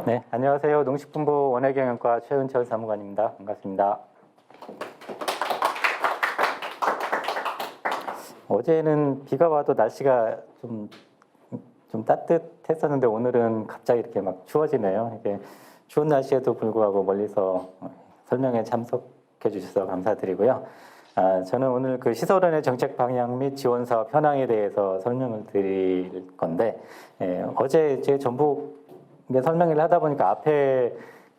네, 안녕하세요. 농식품부 원예경영과 최은철 사무관입니다. 반갑습니다. 어제는 비가 와도 날씨가 좀 따뜻했었는데 오늘은 갑자기 이렇게 막 추워지네요. 이게 추운 날씨에도 불구하고 멀리서 설명에 참석해 주셔서 감사드리고요. 저는 오늘 그 시설원의 정책 방향 및 지원 사업 현황에 대해서 설명을 드릴 건데, 어제 제 전북에 설명을 하다 보니까 앞에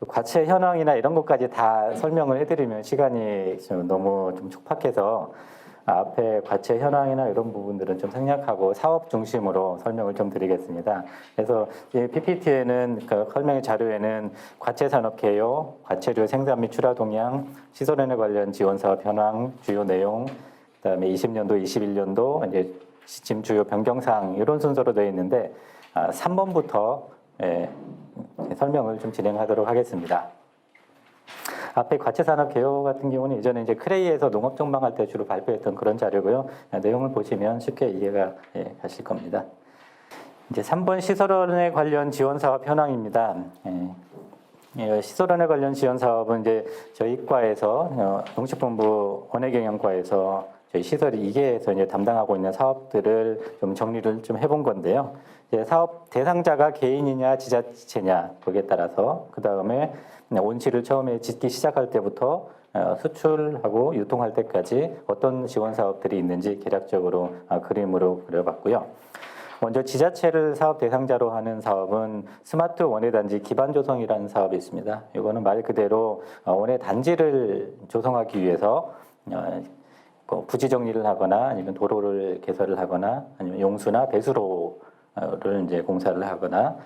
과체 현황이나 이런 것까지 다 설명을 해드리면 시간이 너무 좀 촉박해서 앞에 과체 현황이나 이런 부분들은 좀 생략하고 사업 중심으로 설명을 좀 드리겠습니다. 그래서 이 PPT에는 그 설명의 자료에는 과체 산업 개요, 과체류 생산 및 출하 동향, 시설원에 관련 지원 사업 현황, 주요 내용, 그다음에 20년도, 21년도 이제 지침 주요 변경사항 이런 순서로 되어 있는데 3번부터 설명을 좀 진행하도록 하겠습니다. 앞에 과체산업 개요 같은 경우는 예전에 이제 크레이에서 농업 전망할 때 주로 발표했던 그런 자료고요. 내용을 보시면 쉽게 이해가 가실 겁니다. 이제 3번 시설원에 관련 지원 사업 현황입니다. 시설원에 관련 지원 사업은 이제 저희 과에서 농식품부 원예경영과에서 저희 시설 2개에서 이제 담당하고 있는 사업들을 좀 정리를 좀 해본 건데요. 이제 사업 대상자가 개인이냐 지자체냐 거기에 따라서 그 다음에 온실을 처음에 짓기 시작할 때부터 수출하고 유통할 때까지 어떤 지원 사업들이 있는지 개략적으로 그림으로 그려봤고요. 먼저 지자체를 사업 대상자로 하는 사업은 스마트 원예단지 기반 조성이라는 사업이 있습니다. 이거는 말 그대로 원예단지를 조성하기 위해서 부지 정리를 하거나 아니면 도로를 개설을 하거나 아니면 용수나 배수로를 이제 공사를 하거나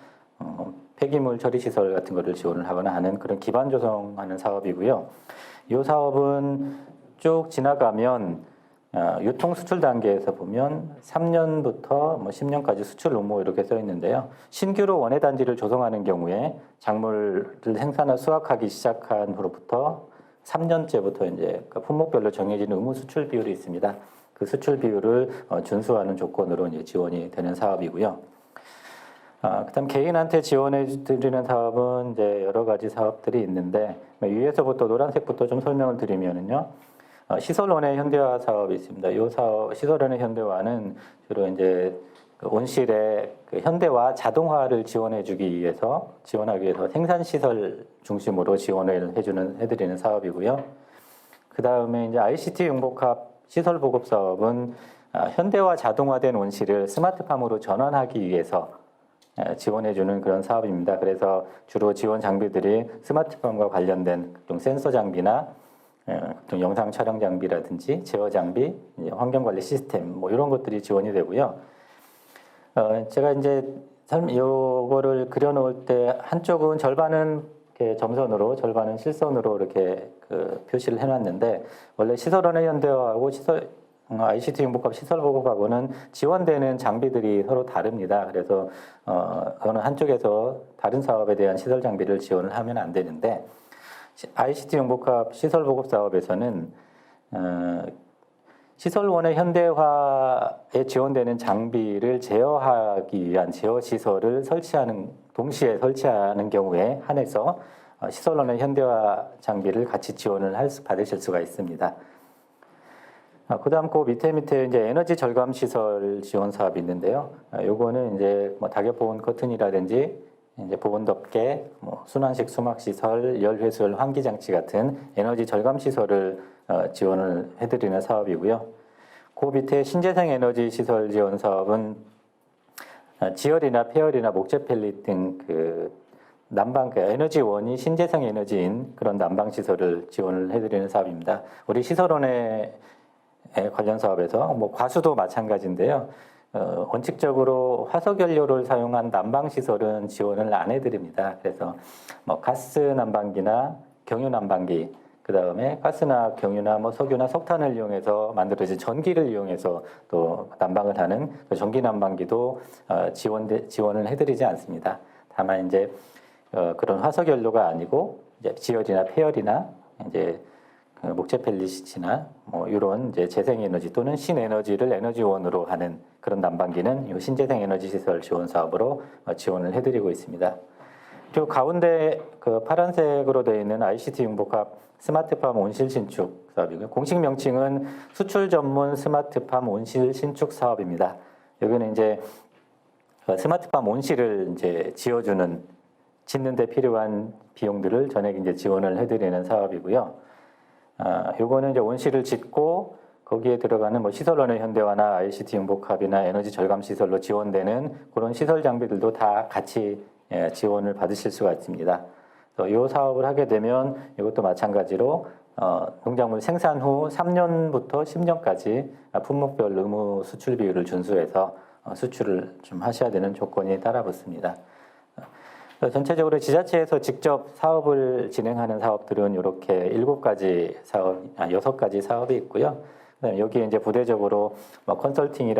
폐기물 처리 시설 같은 것을 지원을 하거나 하는 그런 기반 조성하는 사업이고요. 이 사업은 쭉 지나가면 유통 수출 단계에서 보면 3년부터 10년까지 수출 의무 이렇게 써 있는데요. 신규로 원예 단지를 조성하는 경우에 작물을 생산하고 수확하기 시작한 후로부터 3년째부터 이제 품목별로 정해진 의무 수출 비율이 있습니다. 그 수출 비율을 준수하는 조건으로 이제 지원이 되는 사업이고요. 그다음 개인한테 지원해 드리는 사업은 이제 여러 가지 사업들이 있는데 위에서부터 노란색부터 좀 설명을 드리면은요. 시설원의 현대화 사업이 있습니다. 이 사업 시설원의 현대화는 주로 이제 온실의 그 현대화 자동화를 지원하기 위해서 생산 시설 중심으로 지원을 해드리는 사업이고요. 그 다음에 이제 ICT 융복합 시설 보급 사업은 현대화 자동화된 온실을 스마트팜으로 전환하기 위해서 지원해주는 그런 사업입니다. 그래서 주로 지원 장비들이 스마트팜과 관련된 센서 장비나 영상 촬영 장비라든지 제어 장비, 환경관리 시스템 이런 것들이 지원이 되고요. 제가 이제 요거를 그려놓을 때 한쪽은 절반은 이렇게 점선으로, 절반은 실선으로 이렇게 그 표시를 해놨는데 원래 시설원의 현대화하고 ICT 융복합 시설 보급하고는 지원되는 장비들이 서로 다릅니다. 그래서 어느 한쪽에서 다른 사업에 대한 시설 장비를 지원을 하면 안 되는데 ICT 융복합 시설 보급 사업에서는 시설원의 현대화에 지원되는 장비를 제어하기 위한 제어 시설을 동시에 설치하는 경우에 한해서 시설원의 현대화 장비를 같이 지원을 받으실 수가 있습니다. 그다음 그 밑에 이제 에너지 절감 시설 지원 사업이 있는데요. 요거는 이제 낙엽 보온 커튼이라든지 이제 보온 덮개, 순환식 수막 시설, 열 회수열 환기 장치 같은 에너지 절감 시설을 지원을 해드리는 사업이고요. 그 밑에 신재생 에너지 시설 지원 사업은 지열이나 폐열이나 목재 펠릿 등 그 에너지원이 신재생 에너지인 그런 난방 시설을 지원을 해드리는 사업입니다. 우리 시설원의 관련 사업에서 과수도 마찬가지인데요. 원칙적으로 화석연료를 사용한 난방시설은 지원을 안 해드립니다. 그래서 가스 난방기나 경유 난방기, 그 다음에 가스나 경유나 석유나 석탄을 이용해서 만들어진 전기를 이용해서 또 난방을 하는 전기 난방기도 지원을 해드리지 않습니다. 다만 이제 그런 화석연료가 아니고 이제 지열이나 폐열이나 이제 목재 펠릿이나 이런 이제 재생에너지 또는 신에너지를 에너지원으로 하는 그런 난방기는 이 신재생 에너지 시설 지원 사업으로 지원을 해드리고 있습니다. 저 가운데 그 파란색으로 되어 있는 ICT 융복합 스마트팜 온실 신축 사업이고요. 공식 명칭은 수출 전문 스마트팜 온실 신축 사업입니다. 여기는 이제 스마트팜 온실을 이제 짓는 데 필요한 비용들을 전액 이제 지원을 해드리는 사업이고요. 요거는 이제 온실을 짓고 거기에 들어가는 뭐 시설원의 현대화나 ICT 융복합이나 에너지 절감 시설로 지원되는 그런 시설 장비들도 다 같이 지원을 받으실 수가 있습니다. 이 사업을 하게 되면 이것도 마찬가지로 농작물 생산 후 3년부터 10년까지 품목별 의무 수출 비율을 준수해서 수출을 좀 하셔야 되는 조건이 따라붙습니다. 전체적으로 지자체에서 직접 사업을 진행하는 사업들은 이렇게 6가지 사업이 있고요. 그다음에 여기에 이제 부대적으로 뭐 컨설팅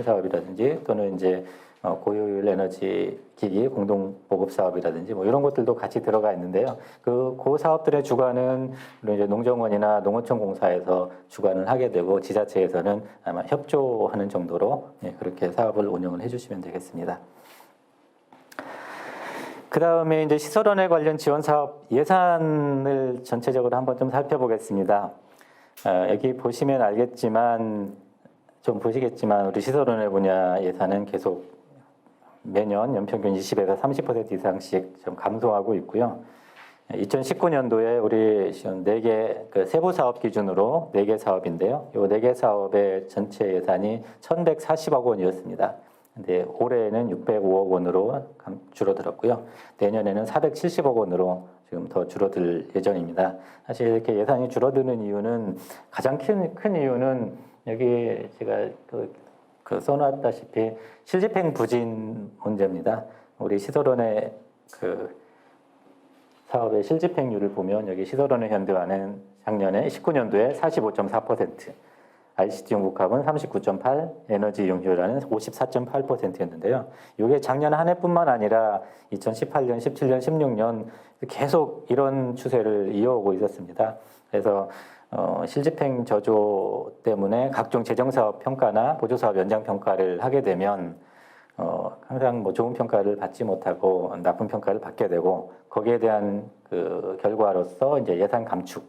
사업이라든지 또는 이제 고효율 에너지 기기 공동 보급 사업이라든지 뭐 이런 것들도 같이 들어가 있는데요. 그 사업들의 주관은 이제 농정원이나 농어촌 공사에서 주관을 하게 되고 지자체에서는 아마 협조하는 정도로 그렇게 사업을 운영을 해주시면 되겠습니다. 그 다음에 이제 시설원에 관련 지원 사업 예산을 전체적으로 한번 좀 살펴보겠습니다. 여기 보시면 알겠지만 우리 시설원의 분야 예산은 계속 매년 연평균 20에서 30% 이상씩 좀 감소하고 있고요. 2019년도에 우리 4개 세부 사업 기준으로 4개 사업인데요. 이 4개 사업의 전체 예산이 1,140억 원이었습니다. 근데 올해는 605억 원으로 줄어들었고요. 내년에는 470억 원으로 지금 더 줄어들 예정입니다. 사실 이렇게 예산이 줄어드는 이유는 가장 큰 이유는 여기 제가 써놨다시피 실집행 부진 문제입니다. 우리 시설원의 사업의 실집행률을 보면 여기 시설원의 현대화는 작년에 19년도에 45.4%, ICT 융복합은 39.8, 에너지 이용효율은 54.8%였는데요. 이게 작년 한 해뿐만 아니라 2018년, 17년, 16년 계속 이런 추세를 이어오고 있었습니다. 그래서 실집행 저조 때문에 각종 재정사업 평가나 보조사업 연장 평가를 하게 되면 항상 뭐 좋은 평가를 받지 못하고 나쁜 평가를 받게 되고 거기에 대한 그 결과로서 이제 예산 감축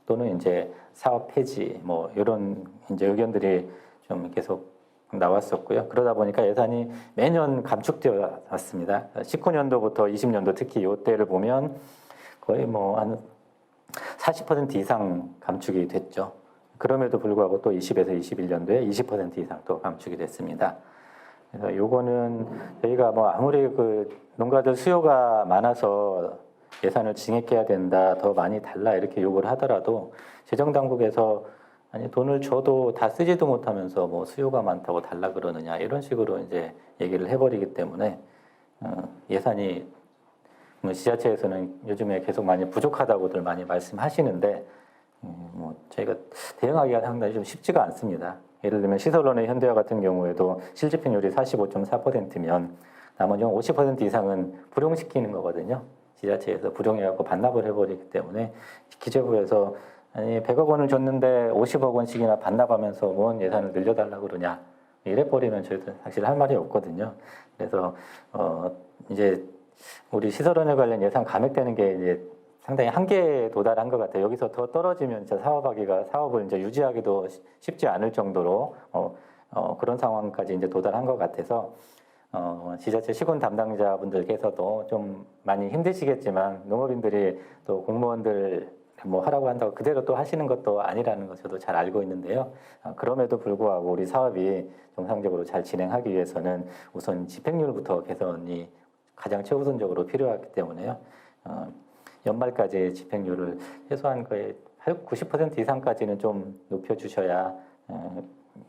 또는 이제 사업 폐지 뭐 이런 이제 의견들이 좀 계속 나왔었고요. 그러다 보니까 예산이 매년 감축되어 왔습니다. 19년도부터 20년도 특히 이때를 보면 거의 뭐 한 40% 이상 감축이 됐죠. 그럼에도 불구하고 또 20에서 21년도에 20% 이상 또 감축이 됐습니다. 그래서 요거는 저희가 뭐 아무리 그 농가들 수요가 많아서 예산을 증액해야 된다, 더 많이 달라 이렇게 요구를 하더라도 재정당국에서 아니 돈을 줘도 다 쓰지도 못하면서 뭐 수요가 많다고 달라 그러느냐 이런 식으로 이제 얘기를 해버리기 때문에 예산이 뭐 지자체에서는 요즘에 계속 많이 부족하다고들 많이 말씀하시는데 뭐 저희가 대응하기가 상당히 좀 쉽지가 않습니다. 예를 들면 시설원의 현대화 같은 경우에도 실집행률이 45.4%면 나머지 50% 이상은 불용시키는 거거든요. 지자체에서 불용해갖고 반납을 해버리기 때문에 기재부에서 아니 100억 원을 줬는데 50억 원씩이나 반납하면서 뭔 예산을 늘려달라고 그러냐 이래버리면 저희도 사실 할 말이 없거든요. 그래서 이제 우리 시설원에 관련 예산 감액되는 게 이제 상당히 한계에 도달한 것 같아요. 여기서 더 떨어지면 진짜 사업을 이제 유지하기도 쉽지 않을 정도로 그런 상황까지 이제 도달한 것 같아서 지자체 시군 담당자분들께서도 좀 많이 힘드시겠지만 농업인들이 또 공무원들 뭐 하라고 한다고 그대로 또 하시는 것도 아니라는 것 저도 잘 알고 있는데요. 그럼에도 불구하고 우리 사업이 정상적으로 잘 진행하기 위해서는 우선 집행률부터 개선이 가장 최우선적으로 필요하기 때문에요. 연말까지 집행률을 최소한 거의 90% 이상까지는 좀 높여주셔야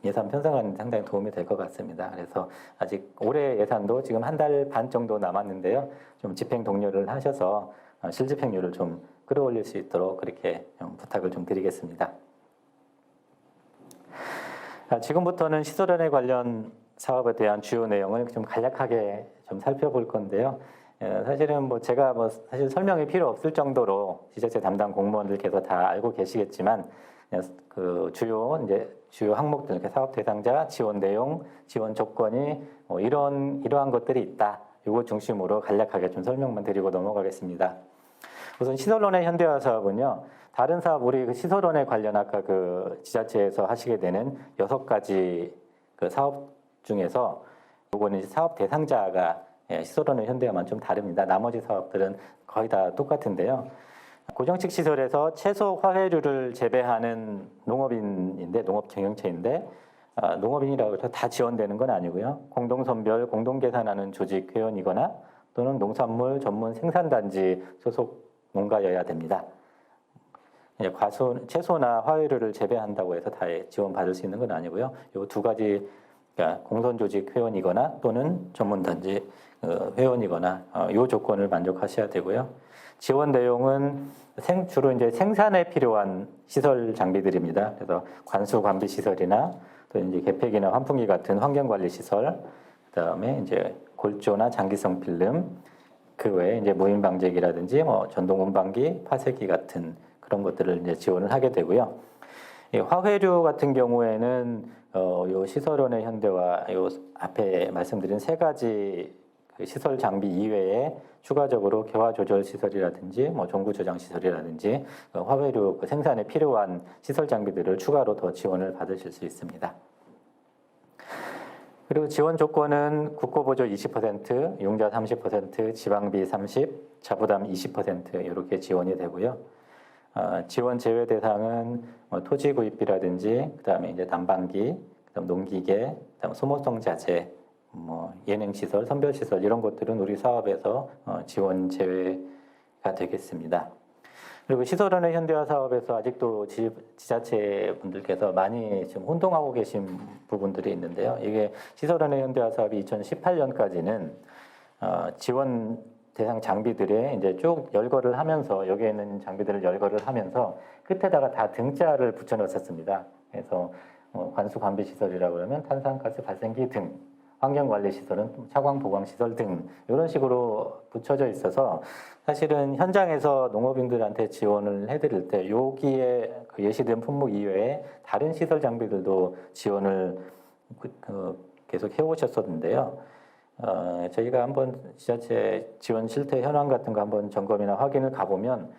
예산 편성하는 데 상당히 도움이 될 것 같습니다. 그래서 아직 올해 예산도 지금 한 달 반 정도 남았는데요. 좀 집행 독려를 하셔서 실집행률을 좀 끌어올릴 수 있도록 그렇게 부탁을 좀 드리겠습니다. 지금부터는 시설원에 관련 사업에 대한 주요 내용을 좀 간략하게 좀 살펴볼 건데요. 사실은 뭐 제가 사실 설명이 필요 없을 정도로 지자체 담당 공무원들께서 다 알고 계시겠지만 그 주요 항목들, 사업 대상자, 지원 내용, 지원 조건이 이러한 것들이 있다. 이거 중심으로 간략하게 좀 설명만 드리고 넘어가겠습니다. 우선 시설론의 현대화 사업은요, 다른 사업, 우리 그 시설론에 관련 아까 그 지자체에서 하시게 되는 6가지 그 사업 중에서 요거는 이제 사업 대상자가 시설론의 현대화만 좀 다릅니다. 나머지 사업들은 거의 다 똑같은데요. 고정식 시설에서 채소 화훼류를 재배하는 농업인인데, 농업 경영체인데, 농업인이라고 해서 다 지원되는 건 아니고요. 공동선별, 공동계산하는 조직 회원이거나 또는 농산물 전문 생산단지 소속 농가여야 됩니다. 채소나 화훼류를 재배한다고 해서 다 지원받을 수 있는 건 아니고요. 이 2가지, 그러니까 공선조직 회원이거나 또는 전문단지 회원이거나 이 조건을 만족하셔야 되고요. 지원 내용은 주로 이제 생산에 필요한 시설 장비들입니다. 그래서 관수 관비 시설이나 또 이제 개폐기나 환풍기 같은 환경 관리 시설, 그다음에 이제 골조나 장기성 필름, 그 외에 이제 무인 방제기라든지 뭐 전동 운반기, 파쇄기 같은 그런 것들을 이제 지원을 하게 되고요. 이 화훼류 같은 경우에는 요 시설원의 현대화, 요 앞에 말씀드린 3가지 그 시설 장비 이외에 추가적으로 개화 조절 시설이라든지 뭐 종구 저장 시설이라든지 화훼류 그 생산에 필요한 시설 장비들을 추가로 더 지원을 받으실 수 있습니다. 그리고 지원 조건은 국고보조 20%, 융자 30%, 지방비 30%, 자부담 20% 이렇게 지원이 되고요. 지원 제외 대상은 토지 구입비라든지 그다음에 이제 난방기, 그다음 농기계, 그다음 소모성 자재, 뭐 예능시설, 선별시설 이런 것들은 우리 사업에서 지원 제외가 되겠습니다. 그리고 시설원의 현대화 사업에서 아직도 지자체 분들께서 많이 지금 혼동하고 계신 부분들이 있는데요. 이게 시설원의 현대화 사업이 2018년까지는 지원 대상 장비들에 이제 쭉 열거를 하면서 여기에 있는 장비들을 열거를 하면서 끝에다가 다 등자를 붙여 넣었습니다. 그래서 관수 관비 시설이라고 그러면 탄산가스 발생기 등, 환경관리시설은 차광보강시설 등 이런 식으로 붙여져 있어서 사실은 현장에서 농업인들한테 지원을 해드릴 때 여기에 예시된 품목 이외에 다른 시설 장비들도 지원을 계속 해오셨었는데요. 저희가 한번 지자체 지원 실태 현황 같은 거 한번 점검이나 확인을 가보면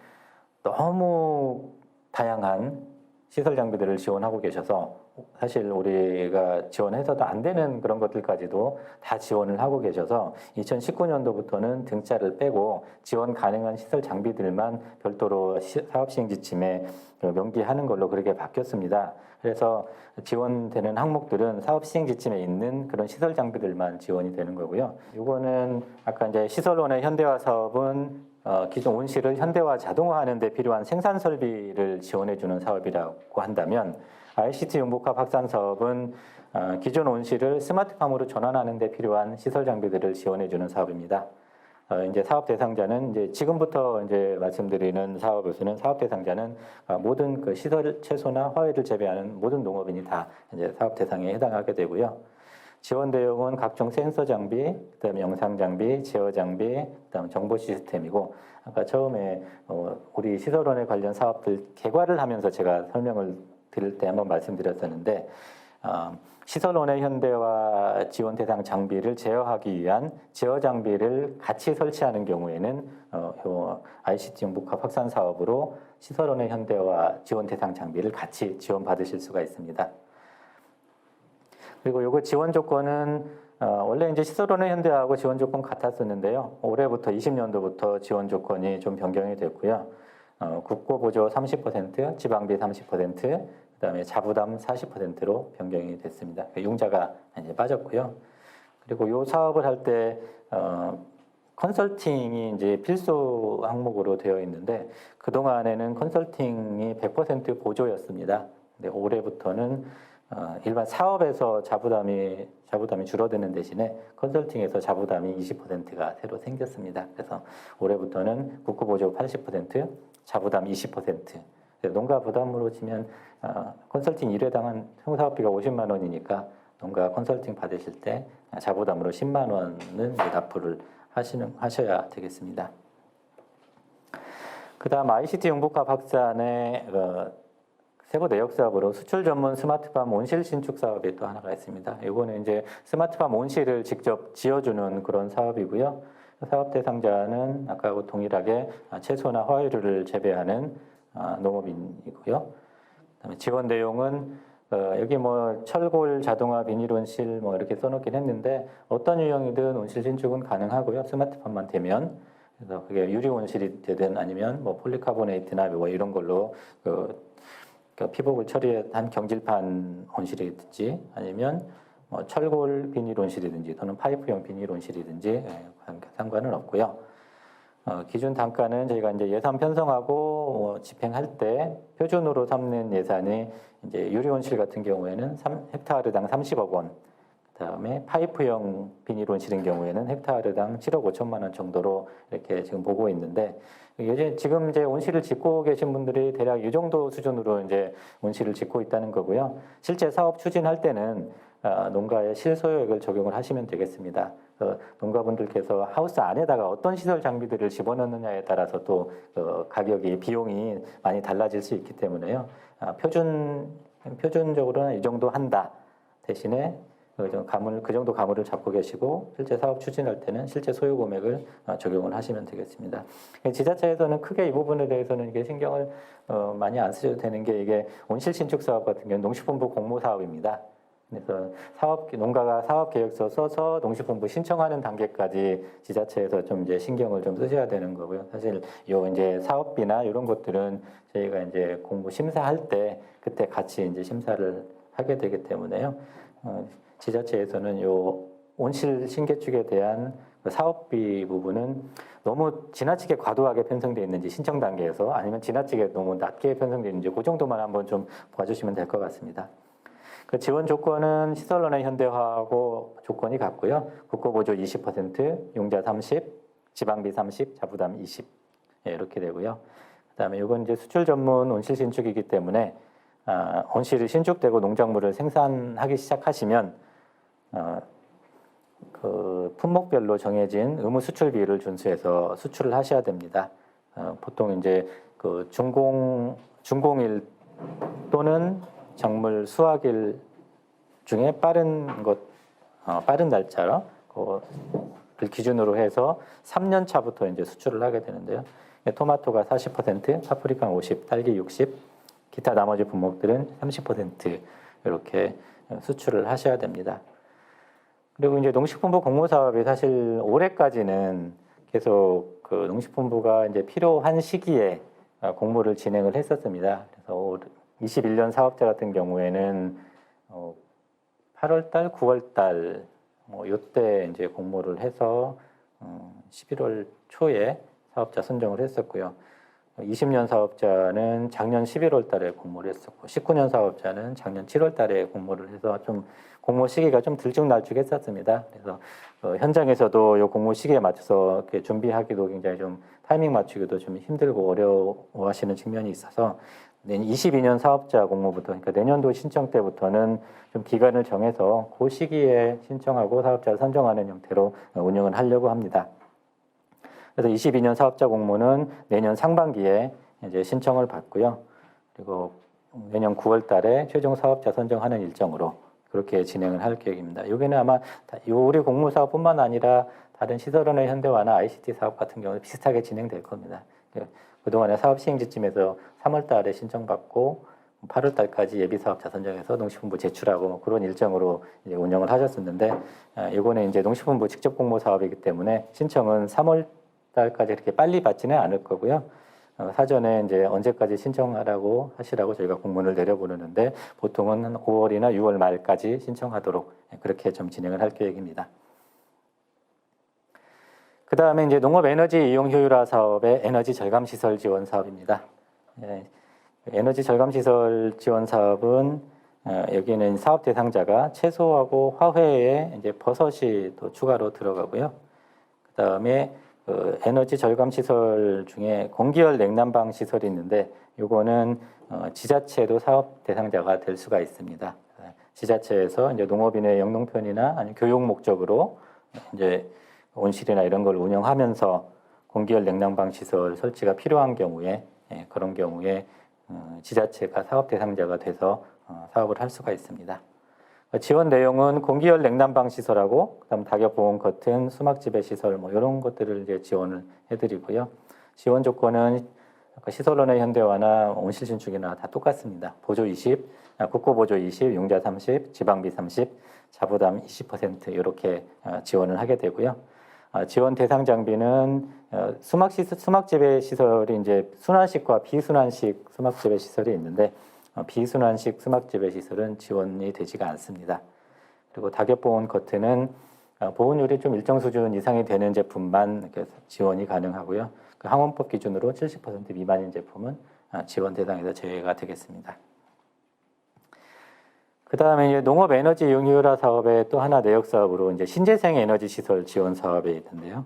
너무 다양한 시설 장비들을 지원하고 계셔서 사실 우리가 지원해서도 안 되는 그런 것들까지도 다 지원을 하고 계셔서 2019년도부터는 등자를 빼고 지원 가능한 시설 장비들만 별도로 사업 시행 지침에 명기하는 걸로 그렇게 바뀌었습니다. 그래서 지원되는 항목들은 사업 시행 지침에 있는 그런 시설 장비들만 지원이 되는 거고요. 이거는 아까 이제 시설원의 현대화 사업은 기존 온실을 현대화 자동화하는 데 필요한 생산 설비를 지원해 주는 사업이라고 한다면 ICT 융복합 확산 사업은 기존 온실을 스마트팜으로 전환하는 데 필요한 시설 장비들을 지원해 주는 사업입니다. 이제 사업 대상자는 이제 지금부터 이제 말씀드리는 사업에서는 사업 대상자는 모든 그 시설 채소나 화훼를 재배하는 모든 농업인이 다 이제 사업 대상에 해당하게 되고요. 지원 내용은 각종 센서 장비, 그다음에 영상 장비, 제어 장비, 그다음 정보 시스템이고 아까 처음에 우리 시설원에 관련 사업들 개괄을 하면서 제가 설명을 드릴 때 한번 말씀드렸었는데 시설원의 현대화 지원 대상 장비를 제어하기 위한 제어 장비를 같이 설치하는 경우에는 ICT 융복합 확산 사업으로 시설원의 현대화 지원 대상 장비를 같이 지원받으실 수가 있습니다. 그리고 요거 지원 조건은 원래 이제 시설원의 현대화하고 지원 조건 같았었는데요. 올해부터 20년도부터 지원 조건이 좀 변경이 됐고요. 국고보조 30%, 지방비 30%, 그다음에 자부담 40%로 변경이 됐습니다. 융자가 이제 빠졌고요. 그리고 요 사업을 할 때 컨설팅이 이제 필수 항목으로 되어 있는데 그 동안에는 컨설팅이 100% 보조였습니다. 근데 올해부터는 일반 사업에서 자부담이 줄어드는 대신에 컨설팅에서 자부담이 20%가 새로 생겼습니다. 그래서 올해부터는 국고보조 80%, 자부담 20%. 농가 부담으로 치면 컨설팅 1회당 총사업비가 50만 원이니까 농가 컨설팅 받으실 때 자부담으로 10만 원은 납부를 하셔야 되겠습니다. 그 다음 ICT 융복합 확산의 세부 내역 사업으로 수출 전문 스마트팜 온실 신축 사업이 또 하나가 있습니다. 이거는 이제 스마트팜 온실을 직접 지어주는 그런 사업이고요. 사업 대상자는 아까하고 동일하게 채소나 화훼류를 재배하는 농업인이고요. 그다음에 지원 내용은 여기 뭐 철골, 자동화, 비닐 온실 뭐 이렇게 써놓긴 했는데 어떤 유형이든 온실 신축은 가능하고요. 스마트팜만 되면. 그래서 그게 유리 온실이 되든 아니면 뭐 폴리카보네이트나 뭐 이런 걸로 피복을 처리한 경질판 온실이든지 아니면 뭐 철골 비닐 온실이든지 또는 파이프형 비닐 온실이든지 상관은 없고요. 기준 단가는 저희가 이제 예산 편성하고 집행할 때 표준으로 삼는 예산이 이제 유리 온실 같은 경우에는 헥타르당 30억 원, 그다음에 파이프형 비닐 온실인 경우에는 헥타르당 7억 5천만 원 정도로 이렇게 지금 보고 있는데 지금 이제 온실을 짓고 계신 분들이 대략 이 정도 수준으로 이제 온실을 짓고 있다는 거고요. 실제 사업 추진할 때는 농가의 실소유액을 적용을 하시면 되겠습니다. 농가분들께서 하우스 안에다가 어떤 시설 장비들을 집어넣느냐에 따라서 또 가격이 비용이 많이 달라질 수 있기 때문에요. 표준적으로는 이 정도 한다. 대신에 그 정도 가물을 잡고 계시고 실제 사업 추진할 때는 실제 소요 금액을 적용을 하시면 되겠습니다. 지자체에서는 크게 이 부분에 대해서는 이게 신경을 많이 안 쓰셔도 되는 게 이게 온실 신축 사업 같은 경우는 농식품부 공모 사업입니다. 그래서 농가가 사업 계획서 써서 농식품부 신청하는 단계까지 지자체에서 좀 이제 신경을 좀 쓰셔야 되는 거고요. 사실 요 이제 사업비나 이런 것들은 저희가 이제 공모 심사할 때 그때 같이 이제 심사를 하게 되기 때문에요. 지자체에서는 요 온실 신개축에 대한 사업비 부분은 너무 지나치게 과도하게 편성되어 있는지 신청 단계에서 아니면 지나치게 너무 낮게 편성되어 있는지 그 정도만 한번 좀 봐주시면 될 것 같습니다. 그 지원 조건은 시설론의 현대화하고 조건이 같고요. 국고보조 20%, 용자 30, 지방비 30, 자부담 20 이렇게 되고요. 그다음에 이건 이제 수출 전문 온실 신축이기 때문에 온실이 신축되고 농작물을 생산하기 시작하시면 그 품목별로 정해진 의무 수출 비율을 준수해서 수출을 하셔야 됩니다. 보통 이제 그 준공일 또는 작물 수확일 중에 빠른 날짜로 그 기준으로 해서 3년 차부터 이제 수출을 하게 되는데요. 토마토가 40%, 파프리카 50, 딸기 60, 기타 나머지 품목들은 30% 이렇게 수출을 하셔야 됩니다. 그리고 이제 농식품부 공모 사업이 사실 올해까지는 계속 그 농식품부가 이제 필요한 시기에 공모를 진행을 했었습니다. 그래서 21년 사업자 같은 경우에는 8월달, 9월달 요때 이제 공모를 해서 11월 초에 사업자 선정을 했었고요. 20년 사업자는 작년 11월 달에 공모를 했었고 19년 사업자는 작년 7월 달에 공모를 해서 좀 공모 시기가 좀 들쭉날쭉했었습니다. 그래서 현장에서도 이 공모 시기에 맞춰서 이렇게 준비하기도 굉장히 좀 타이밍 맞추기도 좀 힘들고 어려워하시는 측면이 있어서 22년 사업자 공모부터 그러니까 내년도 신청 때부터는 좀 기간을 정해서 그 시기에 신청하고 사업자를 선정하는 형태로 운영을 하려고 합니다. 그래서 22년 사업자 공모는 내년 상반기에 이제 신청을 받고요. 그리고 내년 9월 달에 최종 사업자 선정하는 일정으로 그렇게 진행을 할 계획입니다. 여기는 아마 우리 공모 사업뿐만 아니라 다른 시설원의 현대화나 ICT 사업 같은 경우는 비슷하게 진행될 겁니다. 그동안에 사업 시행지쯤에서 3월 달에 신청받고 8월 달까지 예비 사업자 선정해서 농식품부 제출하고 그런 일정으로 이제 운영을 하셨었는데 이거는 이제 농식품부 직접 공모 사업이기 때문에 신청은 3월 달까지 이렇게 빨리 받지는 않을 거고요. 사전에 이제 언제까지 신청하라고 하시라고 저희가 공문을 내려보내는데 보통은 한 5월이나 6월 말까지 신청하도록 그렇게 좀 진행을 할 계획입니다. 그 다음에 이제 농업 에너지 이용 효율화 사업의 에너지 절감 시설 지원 사업입니다. 에너지 절감 시설 지원 사업은 여기는 사업 대상자가 채소하고 화훼에 이제 버섯이 또 추가로 들어가고요. 그 다음에 에너지 절감 시설 중에 공기열 냉난방 시설이 있는데 이거는 지자체도 사업 대상자가 될 수가 있습니다. 지자체에서 이제 농업인의 영농편이나 아니면 교육 목적으로 이제 온실이나 이런 걸 운영하면서 공기열 냉난방 시설 설치가 필요한 경우에 그런 경우에 지자체가 사업 대상자가 돼서 사업을 할 수가 있습니다. 지원 내용은 공기열 냉난방 시설하고 그다음 낙엽보온 커튼, 수막 지배 시설 뭐 이런 것들을 이제 지원을 해드리고요. 지원 조건은 시설론의 현대화나 온실 신축이나 다 똑같습니다. 보조 20, 국고 보조 20, 융자 30, 지방비 30, 자부담 20% 이렇게 지원을 하게 되고요. 지원 대상 장비는 수막 재배 시설이 이제 순환식과 비순환식 수막 재배 시설이 있는데 비순환식 수막 재배 시설은 지원이 되지가 않습니다. 그리고 낙엽보온 커튼은 보온율이 좀 일정 수준 이상이 되는 제품만 지원이 가능하고요. 그 항원법 기준으로 70% 미만인 제품은 지원 대상에서 제외가 되겠습니다. 그 다음에 이제 농업 에너지 이용 효율화 사업의 또 하나 내역 사업으로 이제 신재생 에너지 시설 지원 사업에 있는데요.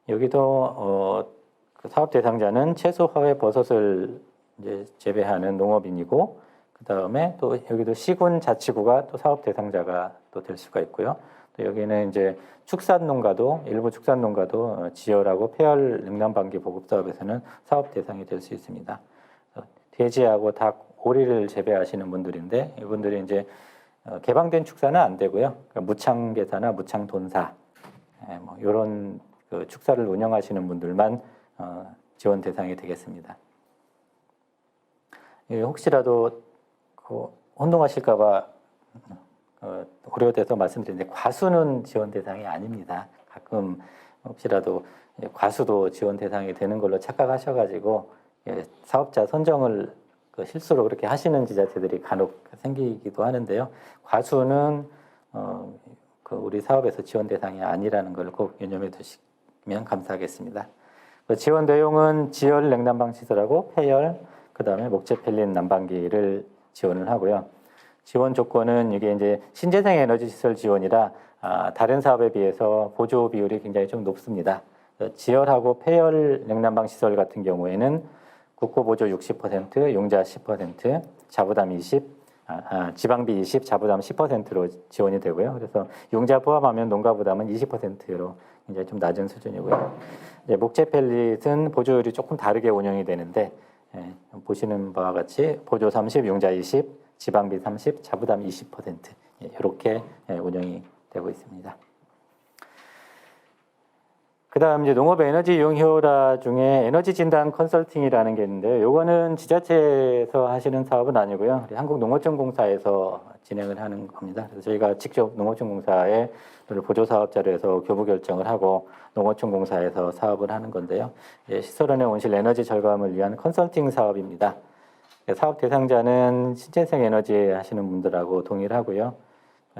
여기도 그 사업 대상자는 채소, 화훼, 버섯을 이제 재배하는 농업인이고, 그 다음에 또 여기도 시군 자치구가 또 사업 대상자가 또 될 수가 있고요. 또 여기는 이제 축산농가도 일부 축산농가도 지열하고 폐열 냉난방기 보급 사업에서는 사업 대상이 될 수 있습니다. 돼지하고 닭, 오리를 재배하시는 분들인데 이분들이 이제 개방된 축사는 안 되고요. 그러니까 무창개사나 무창돈사 뭐 이런 그 축사를 운영하시는 분들만 지원 대상이 되겠습니다. 혹시라도 혼동하실까봐 고려돼서 말씀드리는데 과수는 지원 대상이 아닙니다. 가끔 혹시라도 과수도 지원 대상이 되는 걸로 착각하셔가지고 사업자 선정을 실수로 그렇게 하시는 지자체들이 간혹 생기기도 하는데요. 과수는 우리 사업에서 지원 대상이 아니라는 걸 꼭 유념해 두시면 감사하겠습니다. 지원 내용은 지열 냉난방 시설하고 폐열, 그 다음에 목재 펠린 난방기를 지원을 하고요. 지원 조건은 이게 이제 신재생 에너지 시설 지원이라 다른 사업에 비해서 보조 비율이 굉장히 좀 높습니다. 지열하고 폐열 냉난방 시설 같은 경우에는 국고 보조 60%, 용자 10%, 자부담 20, 지방비 20, 자부담 10%로 지원이 되고요. 그래서 용자 포함하면 농가 부담은 20%로 굉장히 좀 낮은 수준이고요. 이제 목재 펠릿은 보조율이 조금 다르게 운영이 되는데 보시는 바와 같이 보조 30, 용자 20, 지방비 30, 자부담 20% 이렇게 운영이 되고 있습니다. 그 다음 이제 농업 에너지 이용 효율화 중에 에너지 진단 컨설팅이라는 게 있는데요. 요거는 지자체에서 하시는 사업은 아니고요. 우리 한국농어촌공사에서 진행을 하는 겁니다. 그래서 저희가 직접 농어촌공사에 보조 사업자로 해서 교부 결정을 하고 농어촌공사에서 사업을 하는 건데요. 시설원의 온실 에너지 절감을 위한 컨설팅 사업입니다. 사업 대상자는 신재생 에너지 하시는 분들하고 동일하고요.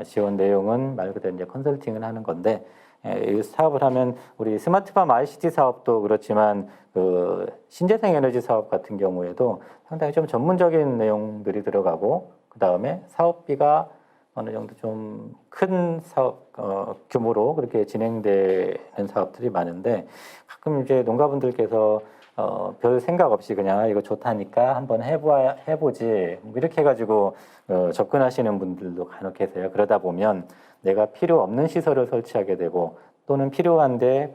지원 내용은 말 그대로 이제 컨설팅을 하는 건데, 이 사업을 하면 우리 스마트팜 ICT 사업도 그렇지만 그 신재생 에너지 사업 같은 경우에도 상당히 좀 전문적인 내용들이 들어가고, 그 다음에 사업비가 어느 정도 좀 큰 사업 규모로 그렇게 진행되는 사업들이 많은데, 가끔 이제 농가분들께서 별 생각 없이 그냥 이거 좋다니까 한번 해보지 뭐 이렇게 해가지고 접근하시는 분들도 간혹 계세요. 그러다 보면 내가 필요 없는 시설을 설치하게 되고, 또는 필요한데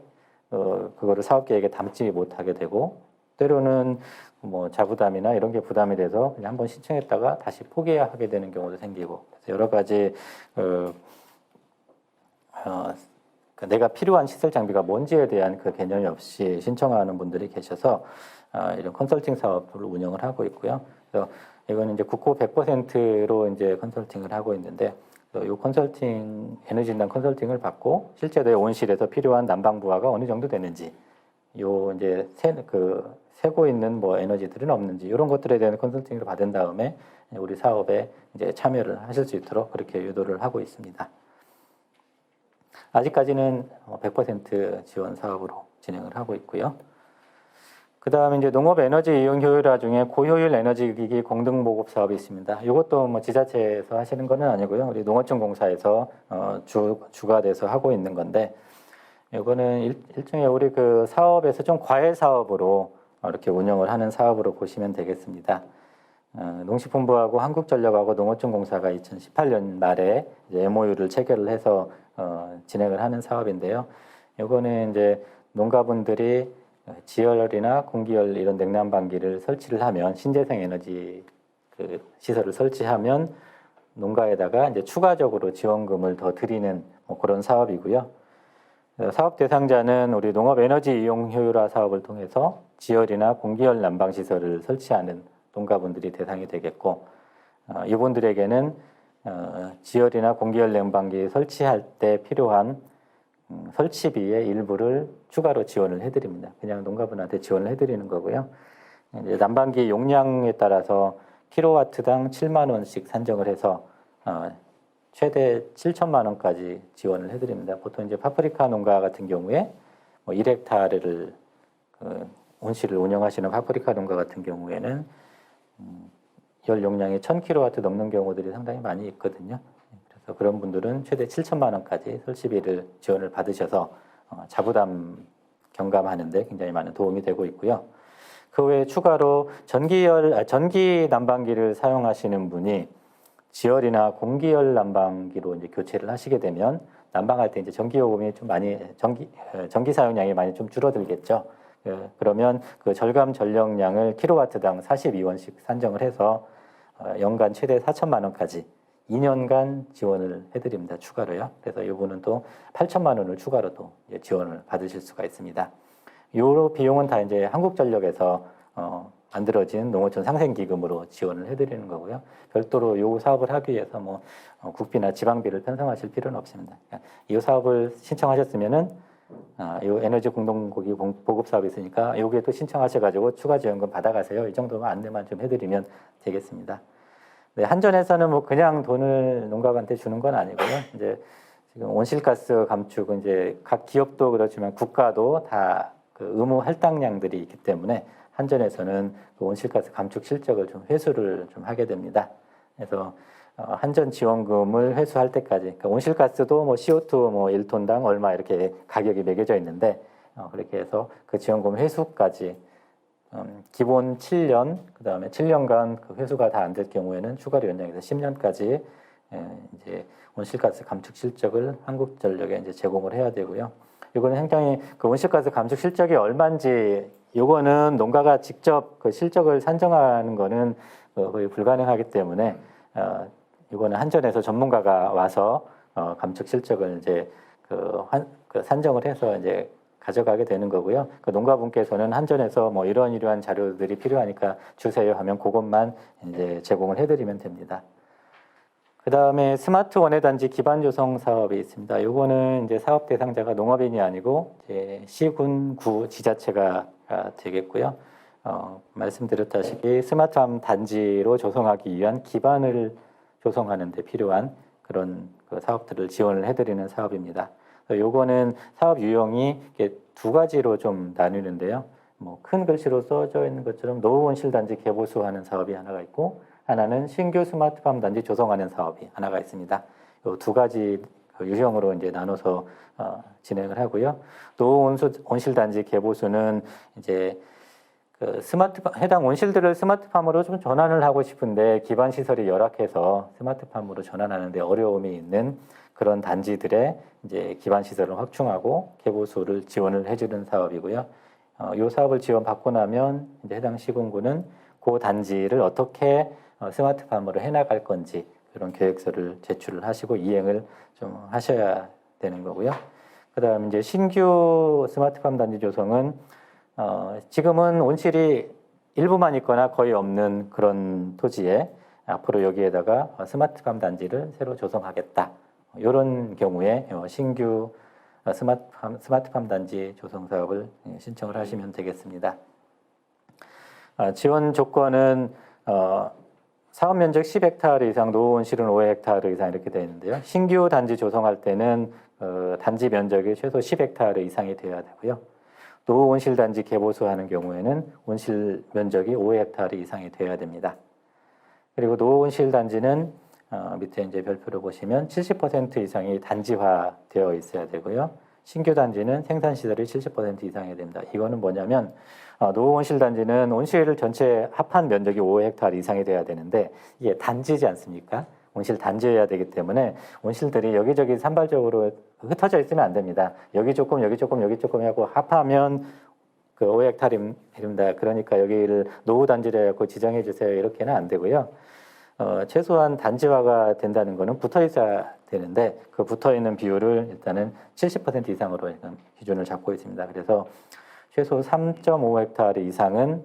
그거를 사업 계획에 담지 못하게 되고, 때로는 뭐 자부담이나 이런 게 부담이 돼서 그냥 한번 신청했다가 다시 포기하게 되는 경우도 생기고, 그래서 여러 가지 내가 필요한 시설 장비가 뭔지에 대한 그 개념이 없이 신청하는 분들이 계셔서 이런 컨설팅 사업을 운영을 하고 있고요. 그래서 이거는 이제 국고 100%로 이제 컨설팅을 하고 있는데, 이 컨설팅 에너지 진단 컨설팅을 받고 실제로 온실에서 필요한 난방 부하가 어느 정도 되는지, 요 이제 새고 있는 뭐 에너지들은 없는지 이런 것들에 대한 컨설팅을 받은 다음에 우리 사업에 이제 참여를 하실 수 있도록 그렇게 유도를 하고 있습니다. 아직까지는 100% 지원 사업으로 진행을 하고 있고요. 그 다음에 이제 농업 에너지 이용 효율화 중에 고효율 에너지 기기 공등 보급 사업이 있습니다. 이것도 뭐 지자체에서 하시는 건 아니고요. 우리 농어촌공사에서 주가 돼서 하고 있는 건데, 이거는 일종의 우리 그 사업에서 좀 과외 사업으로 이렇게 운영을 하는 사업으로 보시면 되겠습니다. 농식품부하고 한국전력하고 농어촌공사가 2018년 말에 이제 MOU를 체결을 해서 진행을 하는 사업인데요. 이거는 이제 농가분들이 지열이나 공기열 이런 냉난방기를 설치를 하면 신재생 에너지 그 시설을 설치하면 농가에다가 이제 추가적으로 지원금을 더 드리는 뭐 그런 사업이고요. 사업 대상자는 우리 농업 에너지 이용 효율화 사업을 통해서 지열이나 공기열 난방 시설을 설치하는 농가분들이 대상이 되겠고, 이분들에게는 지열이나 공기열 냉방기 설치할 때 필요한 설치비의 일부를 추가로 지원을 해드립니다. 그냥 농가분한테 지원을 해드리는 거고요. 이제 난방기 용량에 따라서 킬로와트당 7만 원씩 산정을 해서 최대 7천만 원까지 지원을 해드립니다. 보통 이제 파프리카 농가 같은 경우에 뭐 1헥타르를 온실을 운영하시는 파프리카 농가 같은 경우에는 열 용량이 1000kW 넘는 경우들이 상당히 많이 있거든요. 그래서 그런 분들은 최대 7천만 원까지 설치비를 지원을 받으셔서 자부담 경감하는데 굉장히 많은 도움이 되고 있고요. 그 외에 추가로 전기 난방기를 사용하시는 분이 지열이나 공기열 난방기로 이제 교체를 하시게 되면 난방할 때 이제 전기 요금이 좀 많이 전기 사용량이 많이 좀 줄어들겠죠. 그러면 그 절감 전력량을 킬로와트당 42원씩 산정을 해서 연간 최대 4천만 원까지 2년간 지원을 해드립니다. 추가로요. 그래서 이분은 또 8천만 원을 추가로 또 지원을 받으실 수가 있습니다. 이 비용은 다 이제 한국전력에서 만들어진 농어촌 상생기금으로 지원을 해드리는 거고요. 별도로 이 사업을 하기 위해서 뭐 국비나 지방비를 편성하실 필요는 없습니다. 이 사업을 신청하셨으면은 이 에너지 공동고기 보급 사업이 있으니까 여기에 또 신청하셔가지고 추가 지원금 받아가세요. 이 정도만 안내만 좀 해드리면 되겠습니다. 네, 한전에서는 뭐 그냥 돈을 농가한테 주는 건 아니고요. 이제 지금 온실가스 감축은 이제 각 기업도 그렇지만 국가도 다 그 의무 할당량들이 있기 때문에 한전에서는 그 온실가스 감축 실적을 좀 회수를 좀 하게 됩니다. 그래서 한전 지원금을 회수할 때까지, 그러니까 온실가스도 뭐 CO2 뭐 1톤당 얼마 이렇게 가격이 매겨져 있는데 그렇게 해서 그 지원금 회수까지 기본 7년, 그 다음에 7년간 그 회수가 다 안 될 경우에는 추가로 연장해서 10년까지 이제 온실가스 감축 실적을 한국전력에 이제 제공을 해야 되고요. 이거는 굉장히 그 온실가스 감축 실적이 얼마인지, 이거는 농가가 직접 그 실적을 산정하는 거는 거의 불가능하기 때문에 이거는 한전에서 전문가가 와서 감축 실적을 이제 그 산정을 해서 이제 가져가게 되는 거고요. 그 농가분께서는 한전에서 뭐 이러한 자료들이 필요하니까 주세요 하면 그것만 이제 제공을 해드리면 됩니다. 그 다음에 스마트 원예단지 기반 조성 사업이 있습니다. 요거는 이제 사업 대상자가 농업인이 아니고 이제 시군, 구, 지자체가 되겠고요. 말씀드렸다시피 스마트팜 단지로 조성하기 위한 기반을 조성하는 데 필요한 그런 그 사업들을 지원을 해드리는 사업입니다. 요거는 사업 유형이 두 가지로 좀 나뉘는데요. 뭐 큰 글씨로 써져 있는 것처럼 노후온실단지 개보수하는 사업이 하나가 있고, 하나는 신규 스마트팜 단지 조성하는 사업이 하나가 있습니다. 이 두 가지 유형으로 이제 나눠서 진행을 하고요. 노후온실단지 개보수는 이제 그 해당 온실들을 스마트팜으로 좀 전환을 하고 싶은데 기반 시설이 열악해서 스마트팜으로 전환하는데 어려움이 있는 그런 단지들의 이제 기반 시설을 확충하고 개보수를 지원을 해주는 사업이고요. 이 사업을 지원받고 나면 이제 해당 시군구는 그 단지를 어떻게 스마트팜으로 해나갈 건지 그런 계획서를 제출을 하시고 이행을 좀 하셔야 되는 거고요. 그다음 이제 신규 스마트팜 단지 조성은 지금은 온실이 일부만 있거나 거의 없는 그런 토지에 앞으로 여기에다가 스마트팜 단지를 새로 조성하겠다. 이런 경우에 신규 스마트팜 단지 조성 사업을 신청을 하시면 되겠습니다. 지원 조건은 사업 면적 10헥타르 이상, 노후온실은 5헥타르 이상 이렇게 되어 있는데요. 신규 단지 조성할 때는 단지 면적이 최소 10헥타르 이상이 되어야 되고요. 노후온실 단지 개보수하는 경우에는 온실 면적이 5헥타르 이상이 되어야 됩니다. 그리고 노후온실 단지는 밑에 이제 별표를 보시면 70% 이상이 단지화되어 있어야 되고요. 신규 단지는 생산시설이 70% 이상이 됩니다. 이거는 뭐냐면 노후온실 단지는 온실 전체 합한 면적이 5헥타르 이상이 돼야 되는데 이게 단지지 않습니까? 온실 단지여야 되기 때문에 온실들이 여기저기 산발적으로 흩어져 있으면 안 됩니다. 여기 조금, 여기 조금, 여기 조금 하고 합하면 그 5헥타르입니다. 그러니까 여기를 노후 단지로 해갖고 지정해 주세요. 이렇게는 안 되고요. 최소한 단지화가 된다는 거는 붙어 있어야 되는데 그 붙어 있는 비율을 일단은 70% 이상으로 기준을 잡고 있습니다. 그래서 최소 3.5헥타르 이상은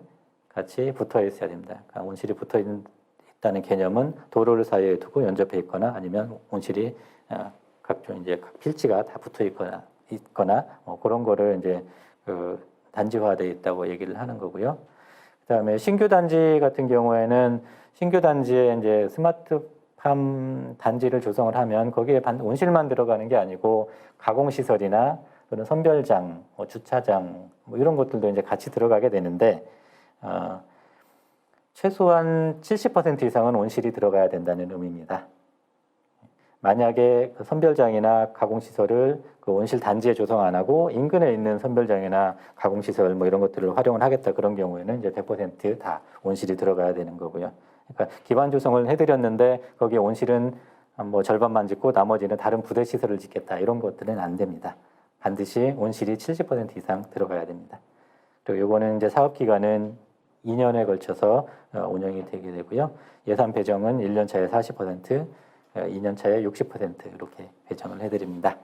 같이 붙어 있어야 됩니다. 그러니까 온실이 붙어 있다는 개념은 도로를 사이에 두고 연접해 있거나 아니면 온실이 각종 이제 필지가 다 붙어 있거나 그런 거를 이제 그 단지화되어 있다고 얘기를 하는 거고요. 그다음에 신규 단지 같은 경우에는 신규 단지에 이제 스마트팜 단지를 조성을 하면 거기에 온실만 들어가는 게 아니고 가공시설이나 또는 선별장, 주차장 이런 것들도 이제 같이 들어가게 되는데 최소한 70% 이상은 온실이 들어가야 된다는 의미입니다. 만약에 그 선별장이나 가공시설을 그 온실 단지에 조성 안 하고 인근에 있는 선별장이나 가공시설 이런 것들을 활용을 하겠다 그런 경우에는 이제 100% 온실이 들어가야 되는 거고요. 그러니까 기반 조성을 해드렸는데 거기에 온실은 절반만 짓고 나머지는 다른 부대 시설을 짓겠다 이런 것들은 안 됩니다. 반드시 온실이 70% 이상 들어가야 됩니다. 그리고 이거는 이제 사업 기간은 2년에 걸쳐서 운영이 되게 되고요. 예산 배정은 1년 차에 40%, 2년 차에 60% 이렇게 배정을 해드립니다.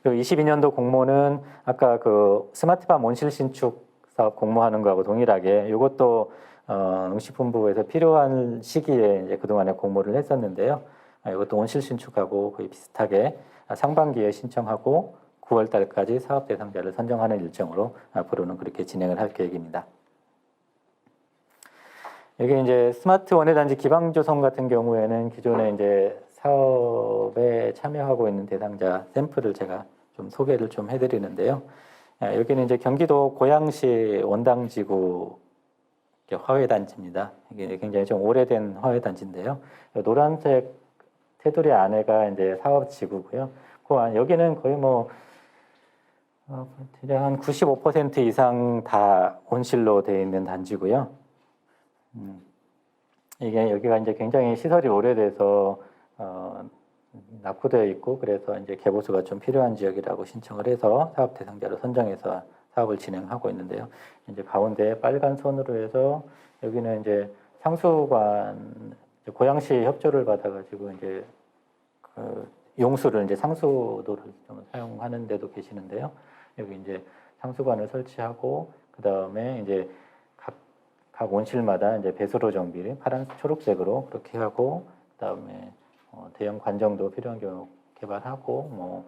그리고 22년도 공모는 아까 그 스마트팜 온실 신축 사업 공모하는 거하고 동일하게 이것도 농식품부에서 필요한 시기에 이제 그동안에 공모를 했었는데요. 이것도 온실 신축하고 거의 비슷하게 상반기에 신청하고 9월 달까지 사업 대상자를 선정하는 일정으로 앞으로는 그렇게 진행을 할 계획입니다. 여기 이제 스마트 원예단지 기반 조성 같은 경우에는 기존에 이제 사업에 참여하고 있는 대상자 샘플을 제가 좀 소개를 좀 해드리는데요. 여기는 이제 경기도 고양시 원당지구 화훼단지입니다. 이게 굉장히 좀 오래된 화훼단지인데요. 노란색 테두리 안에가 이제 사업지구고요. 여기는 거의 대략 한 95% 이상 다 온실로 되어 있는 단지고요. 이게 여기가 이제 굉장히 시설이 오래돼서 낙후되어 있고 그래서 이제 개보수가 좀 필요한 지역이라고 신청을 해서 사업 대상자로 선정해서 사업을 진행하고 있는데요. 이제 가운데 빨간 선으로 해서 여기는 이제 상수관 고양시 협조를 받아가지고 이제 그 용수를 이제 상수도를 좀 사용하는 데도 계시는데요. 여기 이제 상수관을 설치하고 그 다음에 이제 각 온실마다 이제 배수로 정비 파란 초록색으로 그렇게 하고 그다음에 대형 관정도 필요한 경우 개발하고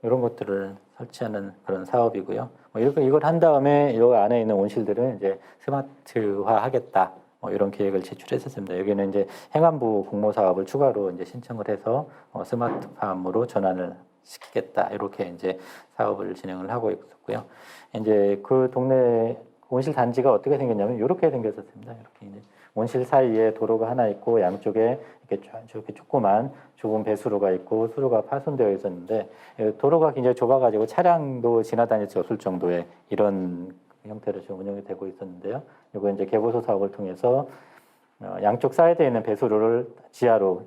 이런 것들을 설치하는 그런 사업이고요. 이렇게 이걸 한 다음에 이 안에 있는 온실들은 이제 스마트화하겠다. 이런 계획을 제출했었습니다. 여기는 이제 행안부 공모 사업을 추가로 이제 신청을 해서 스마트팜으로 전환을 시키겠다. 이렇게 이제 사업을 진행을 하고 있었고요. 이제 그 동네 온실 단지가 어떻게 생겼냐면 이렇게 생겼었습니다. 이렇게 이제 온실 사이에 도로가 하나 있고 양쪽에 이렇게 조그만 좁은 배수로가 있고 수로가 파손되어 있었는데 도로가 굉장히 좁아가지고 차량도 지나다닐 수 없을 정도의 이런 형태로 지금 운영이 되고 있었는데요. 이거 이제 개보수 사업을 통해서 양쪽 사이드에 있는 배수로를 지하관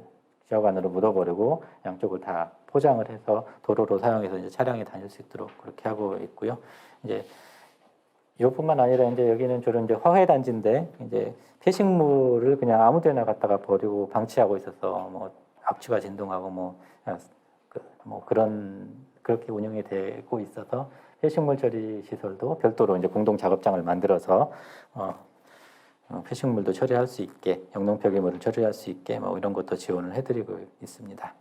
안으로 묻어버리고 양쪽을 다 포장을 해서 도로로 사용해서 이제 차량이 다닐 수 있도록 그렇게 하고 있고요. 이제 이뿐만 아니라 이제 여기는 주로 이제 화훼 단지인데 이제 폐식물을 그냥 아무데나 갖다가 버리고 방치하고 있어서 악취가 진동하고 그렇게 운영이 되고 있어서 폐식물 처리 시설도 별도로 이제 공동 작업장을 만들어서 폐식물도 처리할 수 있게 영농 폐기물을 처리할 수 있게 이런 것도 지원을 해드리고 있습니다.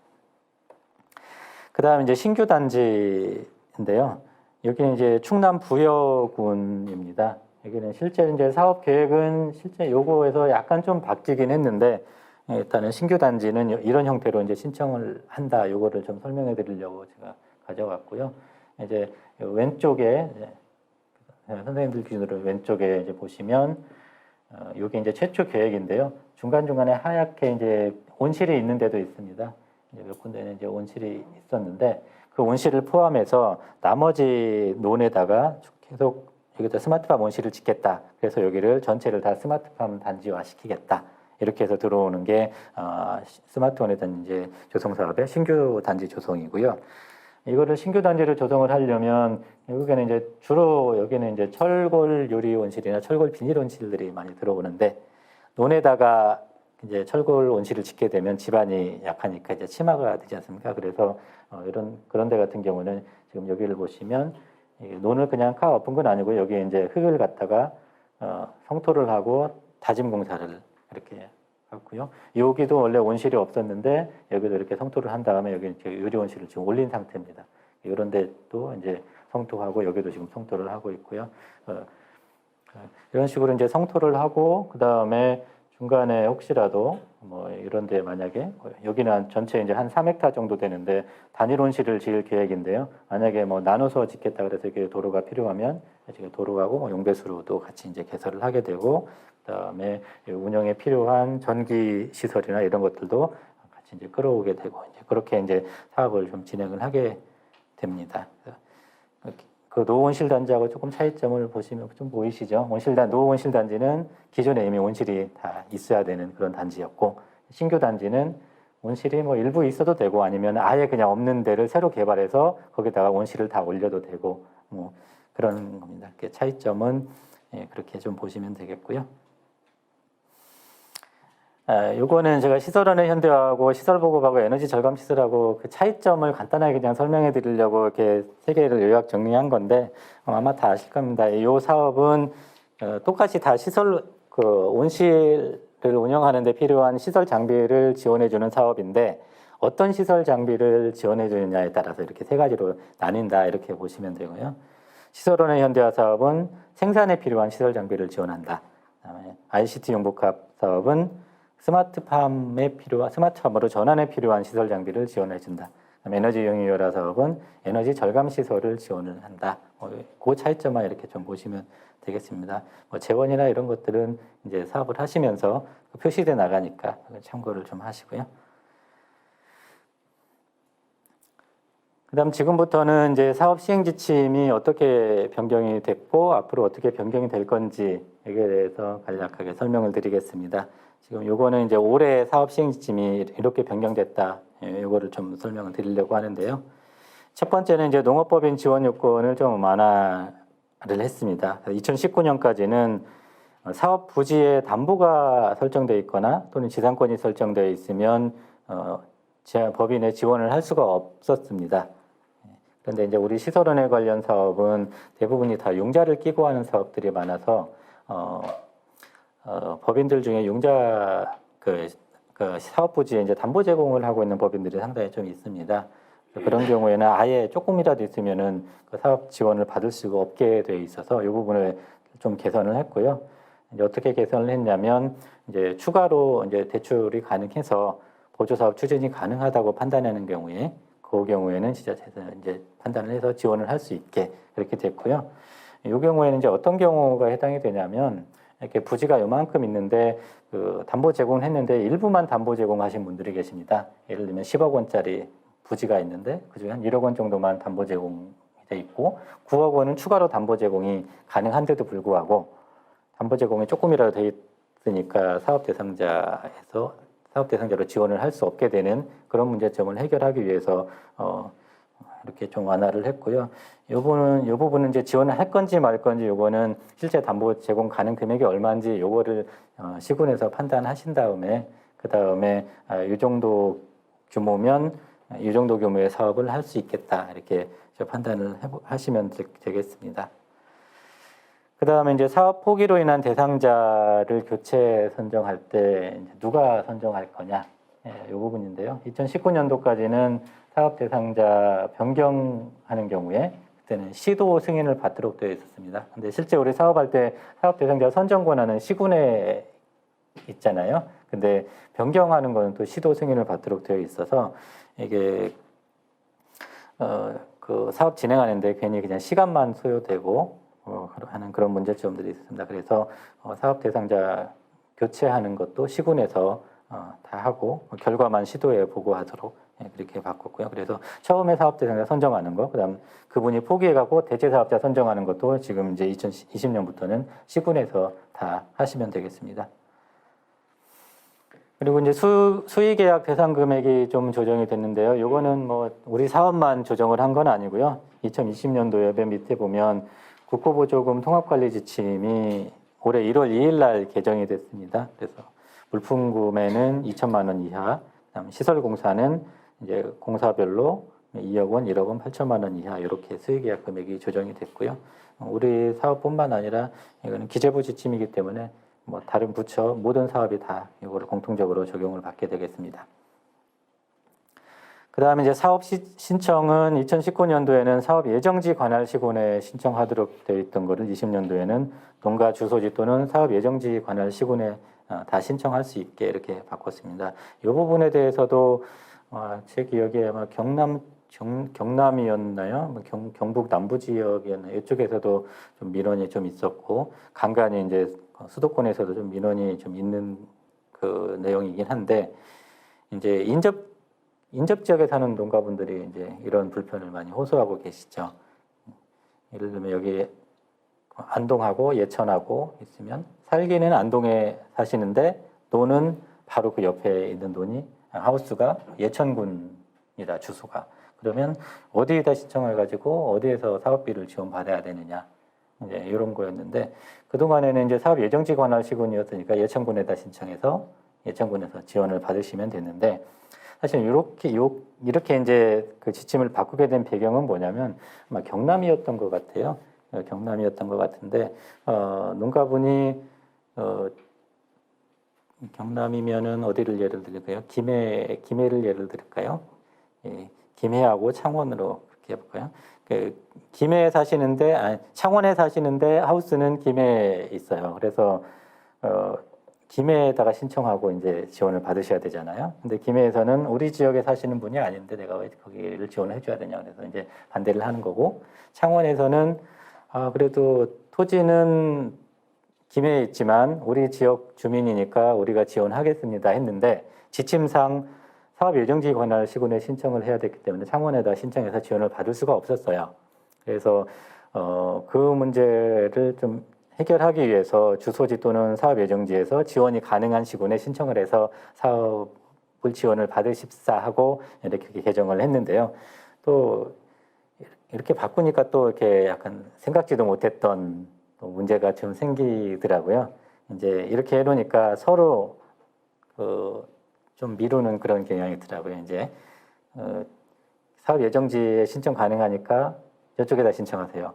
그다음 이제 신규 단지인데요. 여기는 이제 충남 부여군입니다. 여기는 실제 이제 사업 계획은 실제 요거에서 약간 좀 바뀌긴 했는데 일단은 신규 단지는 이런 형태로 이제 신청을 한다. 요거를 좀 설명해 드리려고 제가 가져왔고요. 이제 왼쪽에 선생님들 기준으로 왼쪽에 이제 보시면 이게 이제 최초 계획인데요. 중간중간에 하얗게 이제 온실이 있는 데도 있습니다. 이제 몇 군데는 이제 온실이 있었는데 그 온실을 포함해서 나머지 논에다가 계속 여기다 스마트팜 온실을 짓겠다. 그래서 여기를 전체를 다 스마트팜 단지화 시키겠다. 이렇게 해서 들어오는 게 스마트 원예단지 조성 사업의 신규 단지 조성이고요. 이거를 신규 단지를 조성을 하려면 여기는 이제 주로 여기는 이제 철골 유리 온실이나 철골 비닐 온실들이 많이 들어오는데 논에다가 이제 철골 온실을 짓게 되면 집안이 약하니까 이제 침하가 되지 않습니까? 그래서 이런 그런 데 같은 경우는 지금 여기를 보시면 논을 그냥 까 엎은 건 아니고 여기에 이제 흙을 갖다가 성토를 하고 다짐 공사를 이렇게 했고요. 여기도 원래 온실이 없었는데 여기도 이렇게 성토를 한 다음에 여기 이렇게 유리 온실을 지금 올린 상태입니다. 이런 데도 이제 성토하고 여기도 지금 성토를 하고 있고요. 이런 식으로 이제 성토를 하고 그 다음에 중간에 혹시라도 뭐 이런 데 만약에 여기는 전체 이제 한 3헥타 정도 되는데 단일 온실을 지을 계획인데요. 만약에 뭐 나눠서 짓겠다 그래서 이렇게 도로가 필요하면 지금 도로하고 뭐 용배수로도 같이 이제 개설을 하게 되고 그다음에 운영에 필요한 전기 시설이나 이런 것들도 같이 이제 끌어오게 되고 이제 그렇게 이제 사업을 좀 진행을 하게 됩니다. 그 노온실 단지하고 조금 차이점을 보시면 좀 보이시죠? 노온실 단지는 기존에 이미 온실이 다 있어야 되는 그런 단지였고 신규 단지는 온실이 뭐 일부 있어도 되고 아니면 아예 그냥 없는 데를 새로 개발해서 거기다가 온실을 다 올려도 되고 뭐 그런 겁니다. 그 차이점은 그렇게 좀 보시면 되겠고요. 요거는 제가 시설원의 현대화하고 시설보급하고 에너지 절감 시설하고 그 차이점을 간단하게 그냥 설명해 드리려고 이렇게 세 개를 요약 정리한 건데 아마 다 아실 겁니다. 이 사업은 똑같이 다 온실을 운영하는 데 필요한 시설 장비를 지원해 주는 사업인데 어떤 시설 장비를 지원해 주느냐에 따라서 이렇게 세 가지로 나뉜다 이렇게 보시면 되고요. 시설원의 현대화 사업은 생산에 필요한 시설 장비를 지원한다. 그다음에 ICT 융복합 사업은 스마트팜으로 전환에 필요한 시설 장비를 지원해 준다. 에너지 영유열화 사업은 에너지 절감 시설을 지원을 한다. 그 차이점만 이렇게 좀 보시면 되겠습니다. 뭐 재원이나 이런 것들은 이제 사업을 하시면서 표시돼 나가니까 참고를 좀 하시고요. 그다음 지금부터는 이제 사업 시행 지침이 어떻게 변경이 됐고 앞으로 어떻게 변경이 될 건지 여기에 대해서 간략하게 설명을 드리겠습니다. 지금 요거는 이제 올해 사업 시행 지침이 이렇게 변경됐다. 요거를 좀 설명을 드리려고 하는데요. 첫 번째는 이제 농업법인 지원 요건을 좀 완화를 했습니다. 2019년까지는 사업 부지에 담보가 설정되어 있거나 또는 지상권이 설정되어 있으면 법인에 지원을 할 수가 없었습니다. 그런데 이제 우리 시설원에 관련 사업은 대부분이 다 융자를 끼고 하는 사업들이 많아서 법인들 중에 융자 그 사업 부지에 이제 담보 제공을 하고 있는 법인들이 상당히 좀 있습니다. 그런 경우에는 아예 조금이라도 있으면은 그 사업 지원을 받을 수가 없게 돼 있어서 이 부분을 좀 개선을 했고요. 이제 어떻게 개선을 했냐면 이제 추가로 이제 대출이 가능해서 보조 사업 추진이 가능하다고 판단하는 경우에 그 경우에는 지자체에서 이제 판단을 해서 지원을 할 수 있게 그렇게 됐고요. 이 경우에는 이제 어떤 경우가 해당이 되냐면 이렇게 부지가 요만큼 있는데 그 담보 제공을 했는데 일부만 담보 제공하신 분들이 계십니다. 예를 들면 10억 원짜리 부지가 있는데 그중에 한 1억 원 정도만 담보 제공이 돼 있고 9억 원은 추가로 담보 제공이 가능한데도 불구하고 담보 제공이 조금이라도 돼 있으니까 사업 대상자로 지원을 할 수 없게 되는 그런 문제점을 해결하기 위해서 이렇게 좀 완화를 했고요. 이 부분은 이제 지원을 할 건지 말 건지 요거는 실제 담보 제공 가능 금액이 얼마인지 요거를 시군에서 판단하신 다음에 그 다음에 이 정도 규모면 이 정도 규모의 사업을 할 수 있겠다 이렇게 판단을 하시면 되겠습니다. 그 다음에 이제 사업 포기로 인한 대상자를 교체 선정할 때 누가 선정할 거냐 이 부분인데요. 2019년도까지는 사업 대상자 변경하는 경우에 그때는 시도 승인을 받도록 되어 있었습니다. 근데 실제 우리 사업할 때 사업 대상자 선정 권한은 시군에 있잖아요. 근데 변경하는 거는 또 시도 승인을 받도록 되어 있어서 이게 그 사업 진행하는데 괜히 그냥 시간만 소요되고 하는 그런 문제점들이 있습니다. 그래서 사업 대상자 교체하는 것도 시군에서 다 하고 결과만 시도에 보고하도록 그렇게 바꿨고요. 그래서 처음에 사업 대상자 선정하는 거, 그다음 그분이 포기해갖고 대체 사업자 선정하는 것도 지금 이제 2020년부터는 시군에서 다 하시면 되겠습니다. 그리고 이제 수의계약 대상 금액이 좀 조정이 됐는데요. 요거는 뭐 우리 사업만 조정을 한 건 아니고요. 2020년도에 맨 밑에 보면 국고보조금 통합관리 지침이 올해 1월 2일 날 개정이 됐습니다. 그래서 물품 구매는 2천만 원 이하, 그다음 시설 공사는 이제 공사별로 2억 원, 1억 원, 8천만 원 이하 이렇게 수의계약 금액이 조정이 됐고요. 우리 사업뿐만 아니라 이거는 기재부 지침이기 때문에 뭐 다른 부처 모든 사업이 다 이거를 공통적으로 적용을 받게 되겠습니다. 그 다음에 이제 사업 신청은 2019년도에는 사업 예정지 관할 시군에 신청하도록 되어 있던 거를 20년도에는 농가 주소지 또는 사업 예정지 관할 시군에 다 신청할 수 있게 이렇게 바꿨습니다. 이 부분에 대해서도 제 기억에 아마 경남이었나요? 경북 남부 지역이었나요? 이쪽에서도 좀 민원이 좀 있었고 간간히 이제 수도권에서도 좀 민원이 좀 있는 그 내용이긴 한데 이제 인접 지역에 사는 농가분들이 이제 이런 불편을 많이 호소하고 계시죠. 예를 들면 여기 안동하고 예천하고 있으면 살기는 안동에 사시는데 논은 바로 그 옆에 있는 논이 하우스가 예천군이다 주소가. 그러면 어디에다 신청을 가지고 어디에서 사업비를 지원받아야 되느냐 이제 이런 거였는데 그동안에는 이제 사업 예정지 관할 시군이었으니까 예천군에다 신청해서 예천군에서 지원을 받으시면 됐는데 사실 이렇게 이제 그 지침을 바꾸게 된 배경은 뭐냐면 아마 경남이었던 것 같아요. 경남이었던 것 같은데 농가분이 경남이면은 어디를 예를 들까요? 김해를 예를 들까요? 예, 김해하고 창원으로 그렇게 해볼까요? 김해에 사시는데 창원에 사시는데 하우스는 김해에 있어요. 그래서 김해에다가 신청하고 이제 지원을 받으셔야 되잖아요. 근데 김해에서는 우리 지역에 사시는 분이 아닌데 내가 왜 거기를 지원을 해줘야 되냐. 그래서 이제 반대를 하는 거고 창원에서는 그래도 토지는 김해에 있지만 우리 지역 주민이니까 우리가 지원하겠습니다 했는데 지침상 사업 예정지 관할 시군에 신청을 해야 됐기 때문에 창원에다 신청해서 지원을 받을 수가 없었어요. 그래서 그 문제를 좀 해결하기 위해서 주소지 또는 사업 예정지에서 지원이 가능한 시군에 신청을 해서 사업을 지원을 받으십사 하고 이렇게 개정을 했는데요. 또 이렇게 바꾸니까 또 이렇게 약간 생각지도 못했던 또 문제가 좀 생기더라고요. 이제 이렇게 해놓으니까 서로 좀 미루는 그런 경향이 있더라고요. 이제 사업 예정지에 신청 가능하니까 저쪽에다 신청하세요.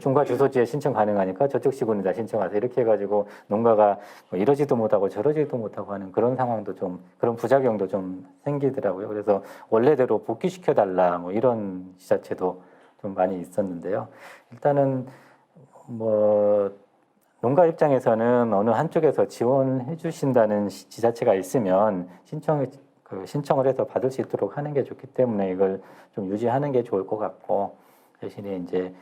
중과 주소지에 신청 가능하니까 저쪽 시군에다 신청하세요. 이렇게 해가지고 농가가 뭐 이러지도 못하고 저러지도 못하고 하는 그런 상황도 좀 그런 부작용도 좀 생기더라고요. 그래서 원래대로 복귀시켜달라 뭐 이런 지자체도 좀 많이 있었는데요. 일단은 뭐 농가 입장에서는 어느 한쪽에서 지원해 주신다는 지자체가 있으면 신청을 해서 받을 수 있도록 하는 게 좋기 때문에 이걸 좀 유지하는 게 좋을 것 같고 대신에 이제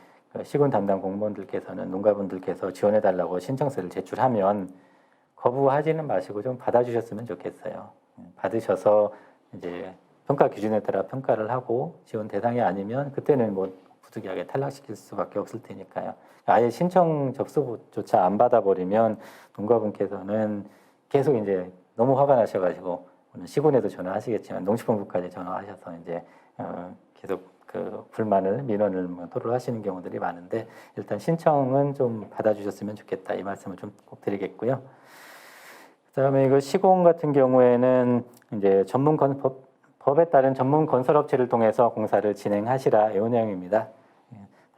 시군 담당 공무원들께서는 농가분들께서 지원해 달라고 신청서를 제출하면 거부하지는 마시고 좀 받아주셨으면 좋겠어요. 받으셔서 이제 평가 기준에 따라 평가를 하고 지원 대상이 아니면 그때는 뭐 부득이하게 탈락시킬 수밖에 없을 테니까요. 아예 신청 접수조차 안 받아버리면 농가분께서는 계속 이제 너무 화가 나셔가지고 오늘 시군에도 전화하시겠지만 농식품부까지 전화하셔서 이제 계속 그 불만을 민원을 토로하시는 경우들이 많은데 일단 신청은 좀 받아주셨으면 좋겠다 이 말씀을 좀 꼭 드리겠고요. 그다음에 이거 시공 같은 경우에는 이제 법에 따른 전문 건설업체를 통해서 공사를 진행하시라 이 내용입니다.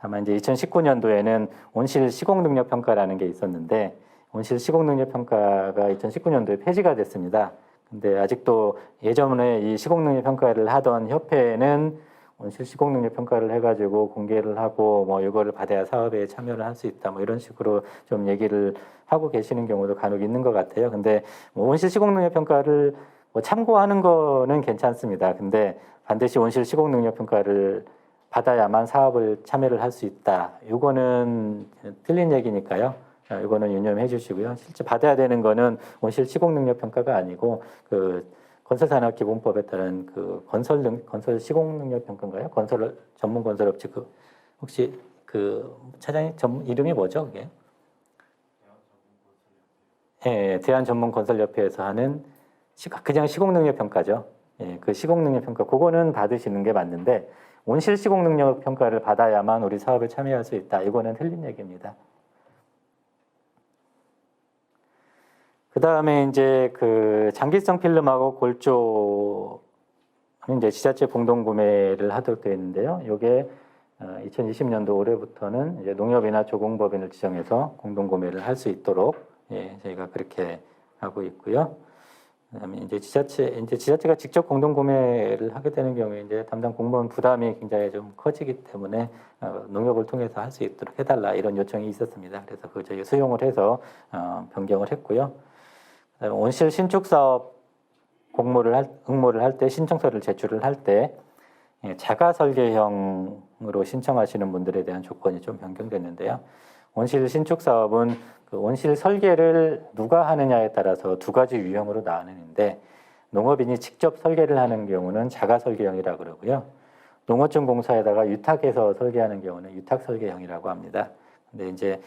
다만 이제 2019년도에는 온실 시공 능력 평가라는 게 있었는데 온실 시공 능력 평가가 2019년도에 폐지가 됐습니다. 근데 아직도 예전에 이 시공 능력 평가를 하던 협회는 온실 시공 능력 평가를 해가지고 공개를 하고 뭐 이거를 받아야 사업에 참여를 할 수 있다 뭐 이런 식으로 좀 얘기를 하고 계시는 경우도 간혹 있는 것 같아요. 근데 뭐 온실 시공 능력 평가를 뭐 참고하는 거는 괜찮습니다. 근데 반드시 온실 시공 능력 평가를 받아야만 사업을 참여를 할 수 있다. 이거는 틀린 얘기니까요. 이거는 유념해 주시고요. 실제 받아야 되는 거는 온실 시공 능력 평가가 아니고 그 건설산업기본법에 따른 그 건설 시공 능력 평가인가요? 전문 건설업체 혹시 그 차장님 이름이 뭐죠, 그게? 예, 대한전문건설협회에서 하는 그냥 시공능력 평가죠. 예, 그 시공능력 평가 그거는 받으시는 게 맞는데 온실 시공능력 평가를 받아야만 우리 사업에 참여할 수 있다. 이거는 틀린 얘기입니다. 그 다음에 이제 그 장기성 필름하고 골조는 이제 지자체 공동 구매를 하도록 되어 있는데요. 이게 2020년도 올해부터는 이제 농협이나 조공법인을 지정해서 공동 구매를 할 수 있도록 저희가 그렇게 하고 있고요. 그다음에 이제 지자체가 직접 공동 구매를 하게 되는 경우에 이제 담당 공무원 부담이 굉장히 좀 커지기 때문에 농협을 통해서 할 수 있도록 해달라 이런 요청이 있었습니다. 그래서 그 저희 수용을 해서 변경을 했고요. 그다음에 온실 신축 사업 응모를 할 때 신청서를 제출을 할 때 자가 설계형으로 신청하시는 분들에 대한 조건이 좀 변경됐는데요. 온실 신축 사업은 그 온실 설계를 누가 하느냐에 따라서 두 가지 유형으로 나뉘는데 농업인이 직접 설계를 하는 경우는 자가 설계형이라고 그러고요. 농어촌 공사에다가 유탁해서 설계하는 경우는 유탁 설계형이라고 합니다. 근데 이제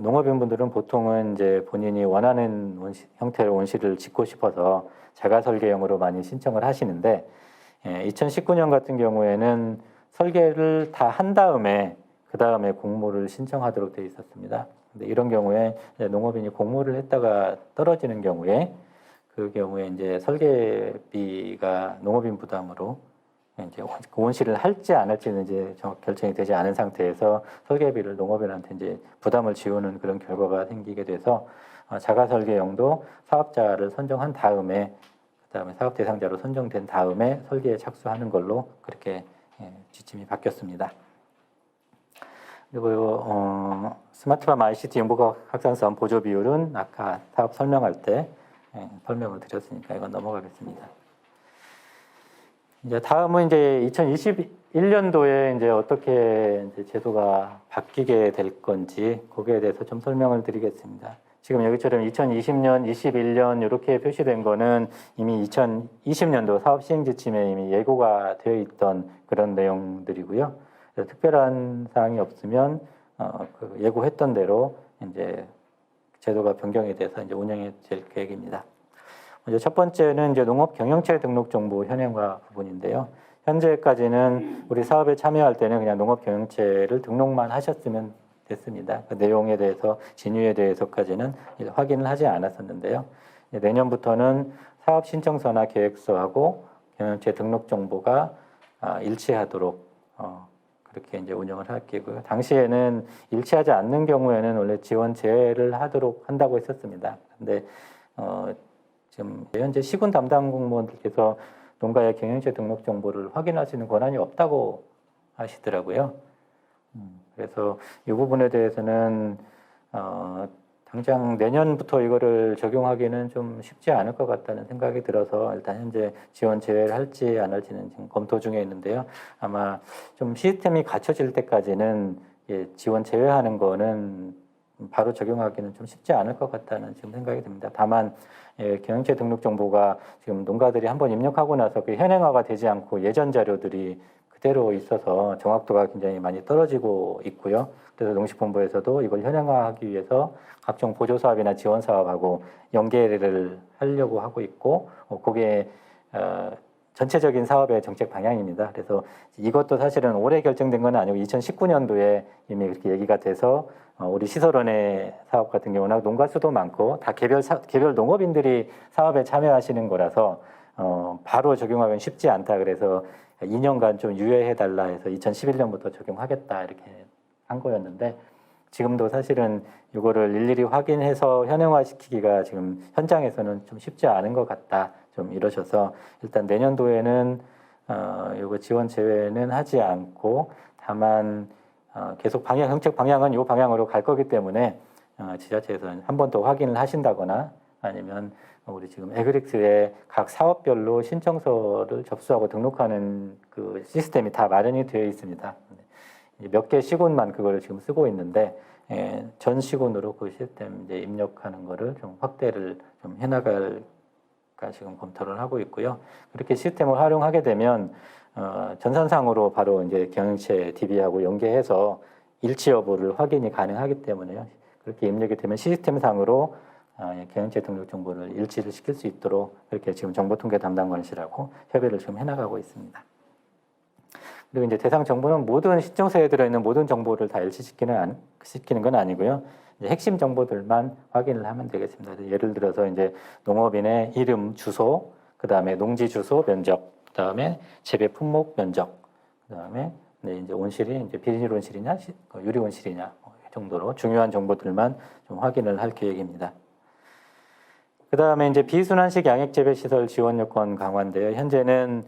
농업인분들은 보통은 이제 본인이 원하는 형태의 온실을 짓고 싶어서 자가 설계형으로 많이 신청을 하시는데 2019년 같은 경우에는 설계를 다 한 다음에 그 다음에 공모를 신청하도록 되어 있었습니다. 근데 이런 경우에 농업인이 공모를 했다가 떨어지는 경우에 그 경우에 이제 설계비가 농업인 부담으로 이제 온실을 할지 안 할지는 이제 정확 결정이 되지 않은 상태에서 설계비를 농업인한테 이제 부담을 지우는 그런 결과가 생기게 돼서 자가 설계형도 사업자를 선정한 다음에 그다음에 사업 대상자로 선정된 다음에 설계에 착수하는 걸로 그렇게 지침이 바뀌었습니다. 그리고 스마트팜 ICT 연구과학 확산사업 보조 비율은 아까 사업 설명할 때 설명을 드렸으니까 이건 넘어가겠습니다. 이제 다음은 이제 2021년도에 이제 어떻게 이제 제도가 바뀌게 될 건지 거기에 대해서 좀 설명을 드리겠습니다. 지금 여기처럼 2020년, 21년 이렇게 표시된 거는 이미 2020년도 사업 시행 지침에 이미 예고가 되어 있던 그런 내용들이고요. 특별한 사항이 없으면 그 예고했던 대로 이제 제도가 변경이 돼서 이제 운영이 될 계획입니다. 먼저 첫 번째는 이제 농업 경영체 등록 정보 현행화 부분인데요. 현재까지는 우리 사업에 참여할 때는 그냥 농업 경영체를 등록만 하셨으면 됐습니다. 그 내용에 대해서 진위에 대해서까지는 확인을 하지 않았었는데요. 내년부터는 사업 신청서나 계획서하고 경영체 등록 정보가 일치하도록 그렇게 이제 운영을 할 계획이고요. 당시에는 일치하지 않는 경우에는 원래 지원 제외를 한다고 했었습니다. 근데 지금 현재 시군 담당 공무원들께서 농가의 경영체 등록 정보를 확인하시는 권한이 없다고 하시더라고요. 그래서 이 부분에 대해서는 당장 내년부터 이거를 적용하기는 좀 쉽지 않을 것 같다는 생각이 들어서 일단 현재 지원 제외를 할지 안 할지는 지금 검토 중에 있는데요. 아마 좀 시스템이 갖춰질 때까지는 지원 제외하는 거는 바로 적용하기는 좀 쉽지 않을 것 같다는 지금 생각이 듭니다. 다만 경영체 등록 정보가 지금 농가들이 한번 입력하고 나서 그 현행화가 되지 않고 예전 자료들이 그대로 있어서 정확도가 굉장히 많이 떨어지고 있고요. 그래서 농식본부에서도 이걸 현행화하기 위해서 각종 보조 사업이나 지원 사업하고 연계를 하려고 하고 있고, 그게 전체적인 사업의 정책 방향입니다. 그래서 이것도 사실은 올해 결정된 건 아니고 2019년도에 이미 그렇게 얘기가 돼서 우리 시설원의 사업 같은 경우는 농가 수도 많고 다 개별 농업인들이 사업에 참여하시는 거라서 바로 적용하기는 쉽지 않다. 그래서 2년간 좀 유예해달라 해서 2011년부터 적용하겠다 이렇게 한 거였는데 지금도 사실은 이거를 일일이 확인해서 현행화시키기가 지금 현장에서는 좀 쉽지 않은 것 같다. 좀 이러셔서 일단 내년도에는 이거 지원 제외는 하지 않고 다만 계속 정책 방향은 이 방향으로 갈 거기 때문에 지자체에서는 한 번 더 확인을 하신다거나 아니면 우리 지금 에그릭스에 각 사업별로 신청서를 접수하고 등록하는 그 시스템이 다 마련이 되어 있습니다. 몇 개 시군만 그걸 지금 쓰고 있는데 전 시군으로 그 시스템 이제 입력하는 거를 좀 확대를 좀 해나갈까 지금 검토를 하고 있고요. 그렇게 시스템을 활용하게 되면 전산상으로 바로 이제 경영체 DB하고 연계해서 일치 여부를 확인이 가능하기 때문에요. 그렇게 입력이 되면 시스템상으로 경영체 등록 정보를 일치를 시킬 수 있도록 그렇게 지금 정보통계 담당관실하고 협의를 지금 해나가고 있습니다. 그리고 이제 대상 정보는 모든 신청서에 들어있는 모든 정보를 다 시키는 건 아니고요. 이제 핵심 정보들만 확인을 하면 되겠습니다. 예를 들어서 이제 농업인의 이름, 주소, 그 다음에 농지 주소 면적, 그 다음에 재배 품목 면적, 그 다음에 이제 온실이 이제 비닐 온실이냐, 유리 온실이냐 이 정도로 중요한 정보들만 좀 확인을 할 계획입니다. 그 다음에 이제 비순환식 양액재배 시설 지원 요건 강화인데요. 현재는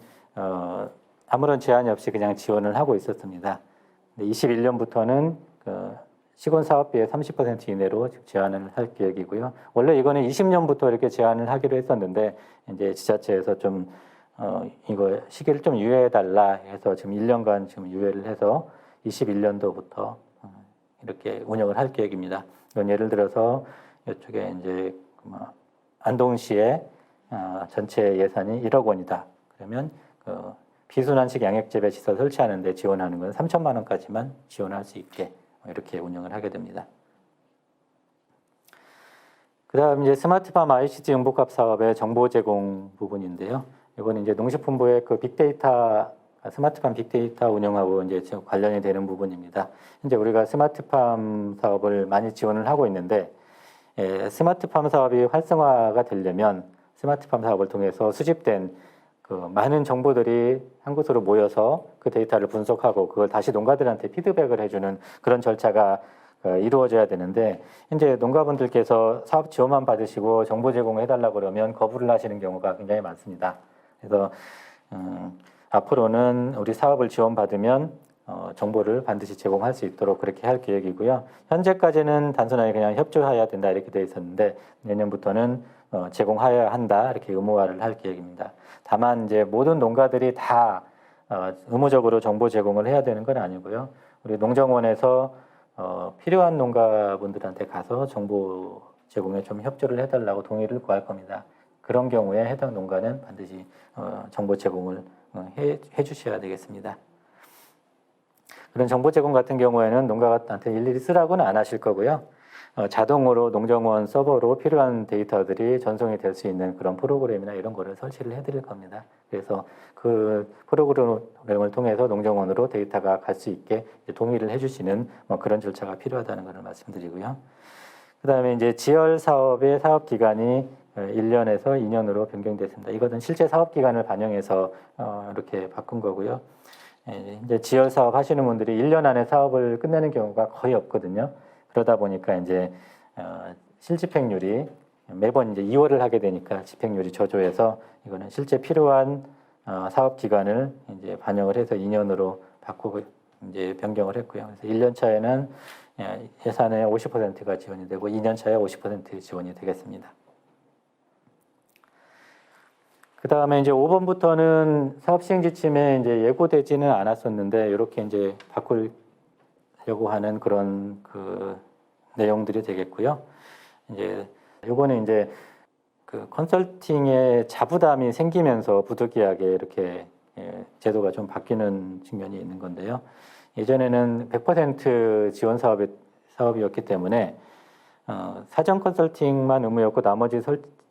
아무런 제한이 없이 그냥 지원을 하고 있었습니다. 21년부터는 시군 사업비의 30% 이내로 제한을 할 계획이고요. 원래 이거는 20년부터 이렇게 제한을 하기로 했었는데 이제 지자체에서 좀 이거 시기를 좀 유예해 달라 해서 지금 1년간 지금 유예를 해서 21년도부터 이렇게 운영을 할 계획입니다. 이건 예를 들어서 이쪽에 이제 안동시의 전체 예산이 1억 원이다. 그러면 비순환식 양액재배 시설 설치하는데 지원하는 건 3천만 원까지만 지원할 수 있게 이렇게 운영을 하게 됩니다. 그다음 이제 스마트팜 ICT 응복합 사업의 정보 제공 부분인데요. 이건 이제 농식품부의 그 빅데이터 스마트팜 빅데이터 운영하고 이제 관련이 되는 부분입니다. 현재 우리가 스마트팜 사업을 많이 지원을 하고 있는데 스마트팜 사업이 활성화가 되려면 스마트팜 사업을 통해서 수집된 그 많은 정보들이 한 곳으로 모여서 그 데이터를 분석하고 그걸 다시 농가들한테 피드백을 해주는 그런 절차가 이루어져야 되는데 현재 농가분들께서 사업 지원만 받으시고 정보 제공해달라고 그러면 거부를 하시는 경우가 굉장히 많습니다. 그래서 앞으로는 우리 사업을 지원받으면 정보를 반드시 제공할 수 있도록 그렇게 할 계획이고요. 현재까지는 단순하게 그냥 협조해야 된다 이렇게 되어 있었는데 내년부터는 제공해야 한다 이렇게 의무화를 할 계획입니다. 다만 이제 모든 농가들이 다 의무적으로 정보 제공을 해야 되는 건 아니고요. 우리 농정원에서 필요한 농가분들한테 가서 정보 제공에 좀 협조를 해달라고 동의를 구할 겁니다. 그런 경우에 해당 농가는 반드시 정보 제공을 해주셔야 되겠습니다. 그런 정보 제공 같은 경우에는 농가한테 일일이 쓰라고는 안 하실 거고요. 자동으로 농정원 서버로 필요한 데이터들이 전송이 될 수 있는 그런 프로그램이나 이런 거를 설치를 해드릴 겁니다. 그래서 그 프로그램을 통해서 농정원으로 데이터가 갈 수 있게 동의를 해주시는 그런 절차가 필요하다는 것을 말씀드리고요. 그 다음에 이제 지열 사업의 사업 기간이 1년에서 2년으로 변경됐습니다. 이것은 실제 사업 기간을 반영해서 이렇게 바꾼 거고요. 이제 지열 사업 하시는 분들이 1년 안에 사업을 끝내는 경우가 거의 없거든요. 그러다 보니까 이제 실집행률이 매번 이제 2월을 하게 되니까 집행률이 저조해서 이거는 실제 필요한 사업 기간을 이제 반영을 해서 2년으로 바꾸고 이제 변경을 했고요. 그래서 1년 차에는 예산의 50%가 지원이 되고 2년 차에 50% 지원이 되겠습니다. 그 다음에 이제 5번부터는 사업 시행 지침에 이제 예고되지는 않았었는데 이렇게 이제 바꾸려고 하는 그런 그 내용들이 되겠고요. 이제 요거는 이제 그 컨설팅의 자부담이 생기면서 부득이하게 이렇게 제도가 좀 바뀌는 측면이 있는 건데요. 예전에는 100% 지원 사업이었기 때문에 사전 컨설팅만 의무였고 나머지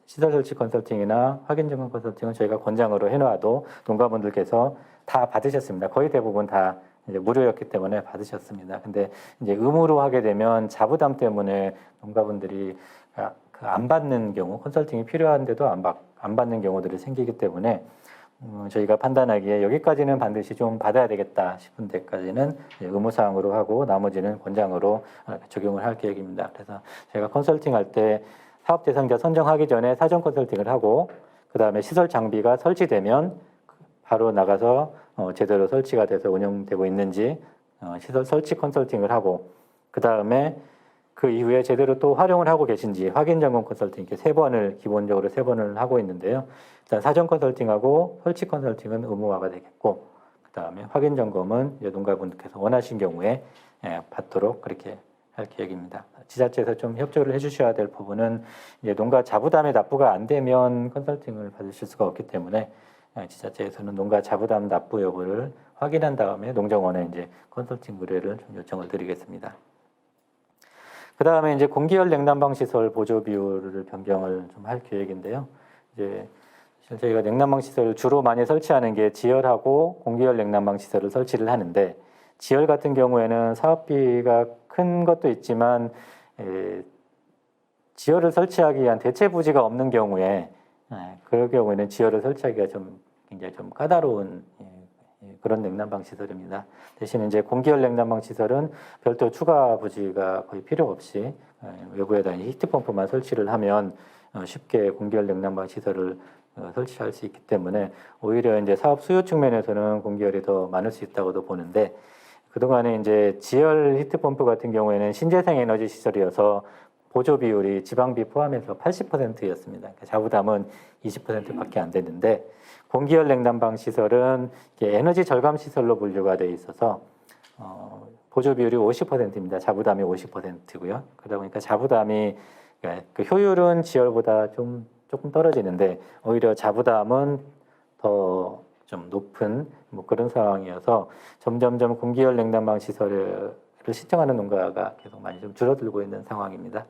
시설 설치 컨설팅이나 확인 점검 컨설팅은 저희가 권장으로 해놔도 농가분들께서 다 받으셨습니다. 거의 대부분 다 이제 무료였기 때문에 받으셨습니다. 근데 이제 의무로 하게 되면 자부담 때문에 농가분들이 안 받는 경우, 컨설팅이 필요한데도 안 받는 경우들이 생기기 때문에 저희가 판단하기에 여기까지는 반드시 좀 받아야 되겠다 싶은 데까지는 의무사항으로 하고 나머지는 권장으로 적용을 할 계획입니다. 그래서 저희가 컨설팅 할 때 사업 대상자 선정하기 전에 사전 컨설팅을 하고 그 다음에 시설 장비가 설치되면 바로 나가서 제대로 설치가 돼서 운영되고 있는지 시설 설치 컨설팅을 하고 그 다음에 그 이후에 제대로 또 활용을 하고 계신지 확인 점검 컨설팅 이렇게 기본적으로 세 번을 하고 있는데요. 일단 사전 컨설팅하고 설치 컨설팅은 의무화가 되겠고 그 다음에 확인 점검은 농가분들께서 원하신 경우에 받도록 그렇게 할 계획입니다. 지자체에서 좀 협조를 해주셔야 될 부분은 이제 농가 자부담에 납부가 안 되면 컨설팅을 받으실 수가 없기 때문에 지자체에서는 농가 자부담 납부 여부를 확인한 다음에 농정원에 이제 컨설팅 의뢰를 좀 요청을 드리겠습니다. 그 다음에 이제 공기열 냉난방 시설 보조 비율을 변경을 좀 할 계획인데요. 이제 사실 저희가 냉난방 시설을 주로 많이 설치하는 게 지열하고 공기열 냉난방 시설을 설치를 하는데, 지열 같은 경우에는 사업비가 큰 것도 있지만 지열을 설치하기 위한 대체 부지가 없는 경우에, 그럴 경우에는 지열을 설치하기가 좀 굉장히 좀 까다로운 그런 냉난방 시설입니다. 대신 이제 공기열 냉난방 시설은 별도 추가 부지가 거의 필요 없이 외부에다 히트펌프만 설치를 하면 쉽게 공기열 냉난방 시설을 설치할 수 있기 때문에 오히려 이제 사업 수요 측면에서는 공기열이 더 많을 수 있다고도 보는데, 그동안에 이제 지열 히트펌프 같은 경우에는 신재생 에너지 시설이어서 보조 비율이 지방비 포함해서 80%였습니다. 그러니까 자부담은 20%밖에 안 됐는데, 공기열 냉난방 시설은 에너지 절감 시설로 분류가 되어 있어서 보조 비율이 50%입니다. 자부담이 50%고요. 그러다 보니까 자부담이, 그러니까 그 효율은 지열보다 조금 떨어지는데 오히려 자부담은 더 좀 높은 뭐 그런 상황이어서 점점점 공기열 냉난방 시설을 신청하는 농가가 계속 많이 좀 줄어들고 있는 상황입니다.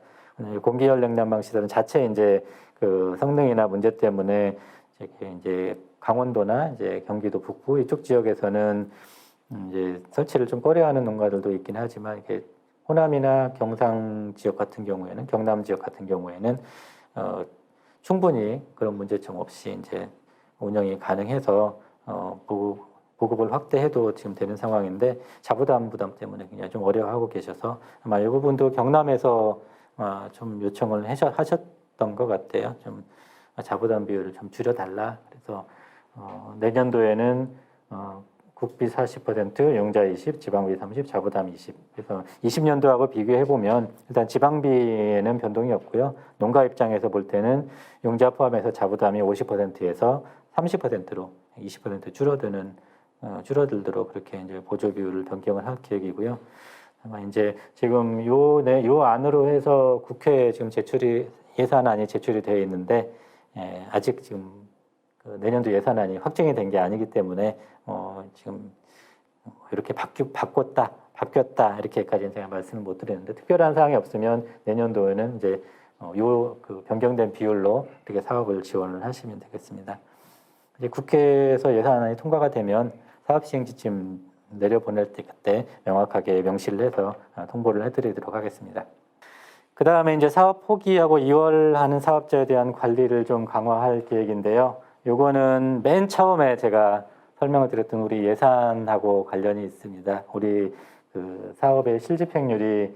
공기열 냉난방 시설은 자체 이제 그 성능이나 문제 때문에 이제 강원도나 이제 경기도 북부 이쪽 지역에서는 이제 설치를 좀 꺼려하는 농가들도 있긴 하지만, 이게 호남이나 경상 지역 같은 경우에는, 경남 지역 같은 경우에는 충분히 그런 문제점 없이 이제 운영이 가능해서 보급을 확대해도 지금 되는 상황인데, 자부담 부담 때문에 굉장히 좀 어려워하고 계셔서 아마 이 부분도 경남에서 좀 요청을 하셨던 것 같아요. 좀 자부담 비율을 좀 줄여달라. 그래서 내년도에는 국비 40%, 용자 20, 지방비 30, 자부담 20. 그래서 20년도하고 비교해 보면 일단 지방비에는 변동이 없고요. 농가 입장에서 볼 때는 용자 포함해서 자부담이 50%에서 30%로 20% 줄어들도록 그렇게 이제 보조 비율을 변경을 할 계획이고요. 아마 이제 지금 요 안으로 해서 국회에 지금 예산안이 제출이 되어 있는데, 아직 지금 그 내년도 예산안이 확정이 된 게 아니기 때문에 지금 이렇게 바뀌었다 이렇게까지는 제가 말씀을 못 드리는데, 특별한 사항이 없으면 내년도에는 이제 그 변경된 비율로 어떻게 사업을 지원을 하시면 되겠습니다. 이제 국회에서 예산안이 통과가 되면 사업 시행 지침 내려보낼 때 그때 명확하게 명시를 해서 통보를 해드리도록 하겠습니다. 그 다음에 이제 사업 포기하고 이월하는 사업자에 대한 관리를 좀 강화할 계획인데요. 요거는 맨 처음에 제가 설명을 드렸던 우리 예산하고 관련이 있습니다. 우리 그 사업의 실집행률이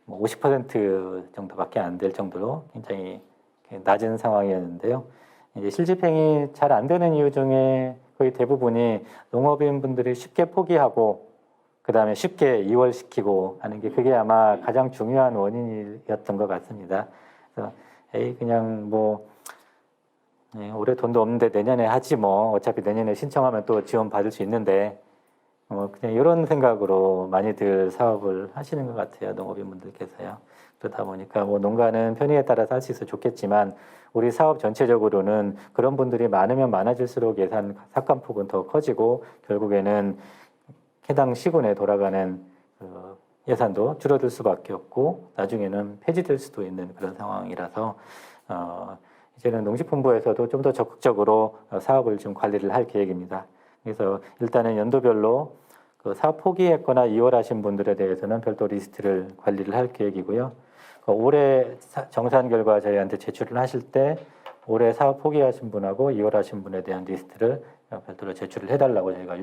50% 정도밖에 안 될 정도로 굉장히 낮은 상황이었는데요. 이제 실집행이 잘 안 되는 이유 중에 거의 대부분이 농업인분들이 쉽게 포기하고 그 다음에 쉽게 이월시키고 하는 게, 그게 아마 가장 중요한 원인이었던 것 같습니다. 그래서 그냥 뭐 올해 돈도 없는데 내년에 하지 뭐, 어차피 내년에 신청하면 또 지원 받을 수 있는데 그냥 이런 생각으로 많이들 사업을 하시는 것 같아요, 농업인분들께서요. 그러다 보니까 뭐 농가는 편의에 따라서 할 수 있어 좋겠지만, 우리 사업 전체적으로는 그런 분들이 많으면 많아질수록 예산 삭감폭은 더 커지고 결국에는 해당 시군에 돌아가는 예산도 줄어들 수밖에 없고 나중에는 폐지될 수도 있는 그런 상황이라서 이제는 농식품부에서도 좀 더 적극적으로 사업을 좀 관리를 할 계획입니다. 그래서 일단은 연도별로 그 사업 포기했거나 이월하신 분들에 대해서는 별도 리스트를 관리를 할 계획이고요. 올해 정산 결과 저희한테 제출을 하실 때 올해 사업 포기하신 분하고 이월하신 분에 대한 리스트를 별도로 제출을 해달라고 저희가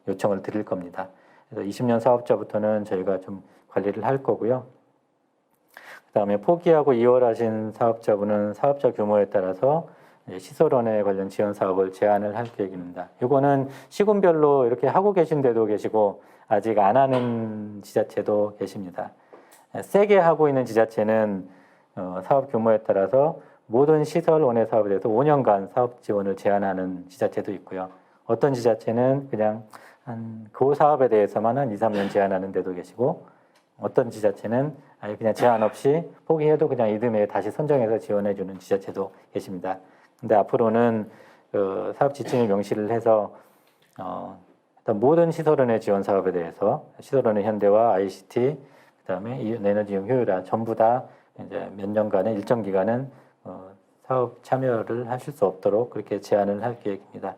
요청을 드릴 겁니다. 그래서 20년 사업자부터는 저희가 좀 관리를 할 거고요. 그다음에 포기하고 이월하신 사업자분은 사업자 규모에 따라서 시설원에 관련 지원 사업을 제안을 할 계획입니다. 이거는 시군별로 이렇게 하고 계신 데도 계시고 아직 안 하는 지자체도 계십니다. 세게 하고 있는 지자체는 사업 규모에 따라서 모든 시설원의 사업에 대해서 5년간 사업 지원을 제한하는 지자체도 있고요. 어떤 지자체는 그냥 그 사업에 대해서만 한 2, 3년 제한하는 데도 계시고, 어떤 지자체는 아예 그냥 제한 없이 포기해도 그냥 이듬해 다시 선정해서 지원해 주는 지자체도 계십니다. 근데 앞으로는 그 사업 지침을 명시를 해서 일단 모든 시설원의 지원 사업에 대해서 시설원의 현대화, ICT, 그다음에 에너지용 효율화 전부 다 이제 몇 년간의 일정 기간은 사업 참여를 하실 수 없도록 그렇게 제한을 할 계획입니다.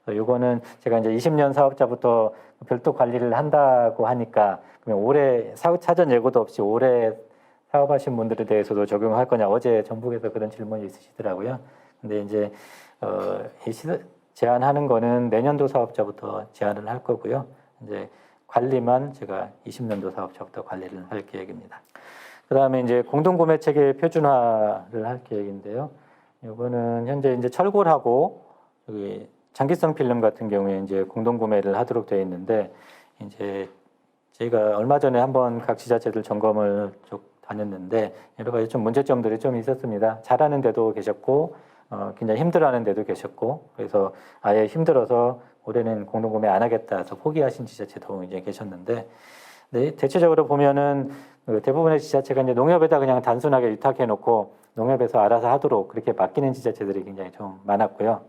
요거는 제가 이제 20년 사업자부터 별도 관리를 한다고 하니까 그러면 올해 사전 예고도 없이 올해 사업하신 분들에 대해서도 적용할 거냐 어제 전북에서 그런 질문이 있으시더라고요. 근데 이제 제한하는 거는 내년도 사업자부터 제한을 할 거고요. 이제 관리만 제가 20년도 사업자부터 관리를 할 계획입니다. 그다음에 이제 공동구매 체계 표준화를 할 계획인데요. 이거는 현재 이제 철골하고 여기 장기성 필름 같은 경우에 이제 공동구매를 하도록 되어 있는데 이제 저희가 얼마 전에 한번 각 지자체들 점검을 쭉 다녔는데 여러 가지 좀 문제점들이 좀 있었습니다. 잘하는 데도 계셨고 굉장히 힘들어하는 데도 계셨고 그래서 아예 힘들어서 올해는 공동구매 안 하겠다 해서 포기하신 지자체도 이제 계셨는데 네, 대체적으로 보면은 대부분의 지자체가 이제 농협에다 그냥 단순하게 위탁해 놓고 농협에서 알아서 하도록 그렇게 맡기는 지자체들이 굉장히 좀 많았고요.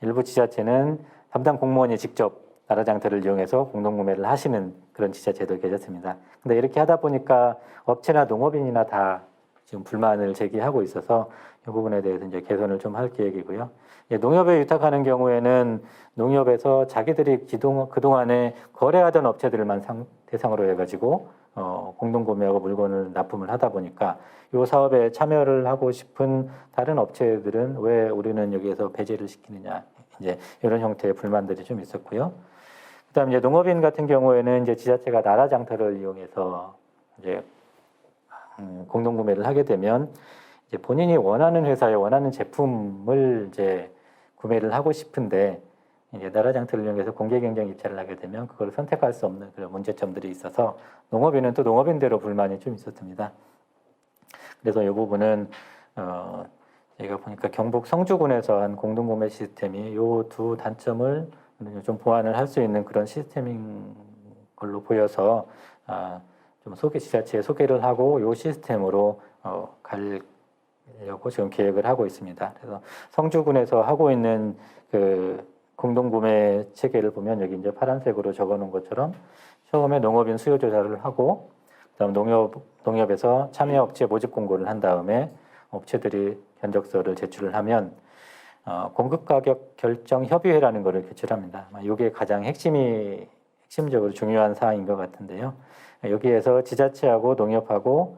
일부 지자체는 담당 공무원이 직접 나라장터를 이용해서 공동구매를 하시는 그런 지자체도 계셨습니다. 근데 이렇게 하다 보니까 업체나 농업인이나 다 지금 불만을 제기하고 있어서 이 부분에 대해서 이제 개선을 좀 할 계획이고요. 농협에 위탁하는 경우에는 농협에서 자기들이 그동안에 거래하던 업체들만 대상으로 해가지고 공동구매하고 물건을 납품을 하다 보니까 이 사업에 참여를 하고 싶은 다른 업체들은 왜 우리는 여기에서 배제를 시키느냐 이제 이런 형태의 불만들이 좀 있었고요. 그다음 이제 농업인 같은 경우에는 이제 지자체가 나라장터를 이용해서 이제 공동구매를 하게 되면 이제 본인이 원하는 회사에 원하는 제품을 이제 구매를 하고 싶은데 이제 나라장터를 이용해서 공개 경쟁 입찰을 하게 되면 그걸 선택할 수 없는 그런 문제점들이 있어서 농업인은 또 농업인대로 불만이 좀 있었습니다. 그래서 이 부분은 저희가 보니까 경북 성주군에서 한 공동구매 시스템이 이 두 단점을 좀 보완을 할 수 있는 그런 시스템인 걸로 보여서 좀 지자체에 소개를 하고 이 시스템으로 가려고 지금 계획을 하고 있습니다. 그래서 성주군에서 하고 있는 그 공동구매 체계를 보면 여기 이제 파란색으로 적어놓은 것처럼 처음에 농업인 수요 조사를 하고 그다음 농협에서 참여업체 모집 공고를 한 다음에 업체들이 견적서를 제출을 하면 공급가격 결정 협의회라는 것을 개최합니다. 이게 가장 핵심적으로 중요한 사항인 것 같은데요. 여기에서 지자체하고 농협하고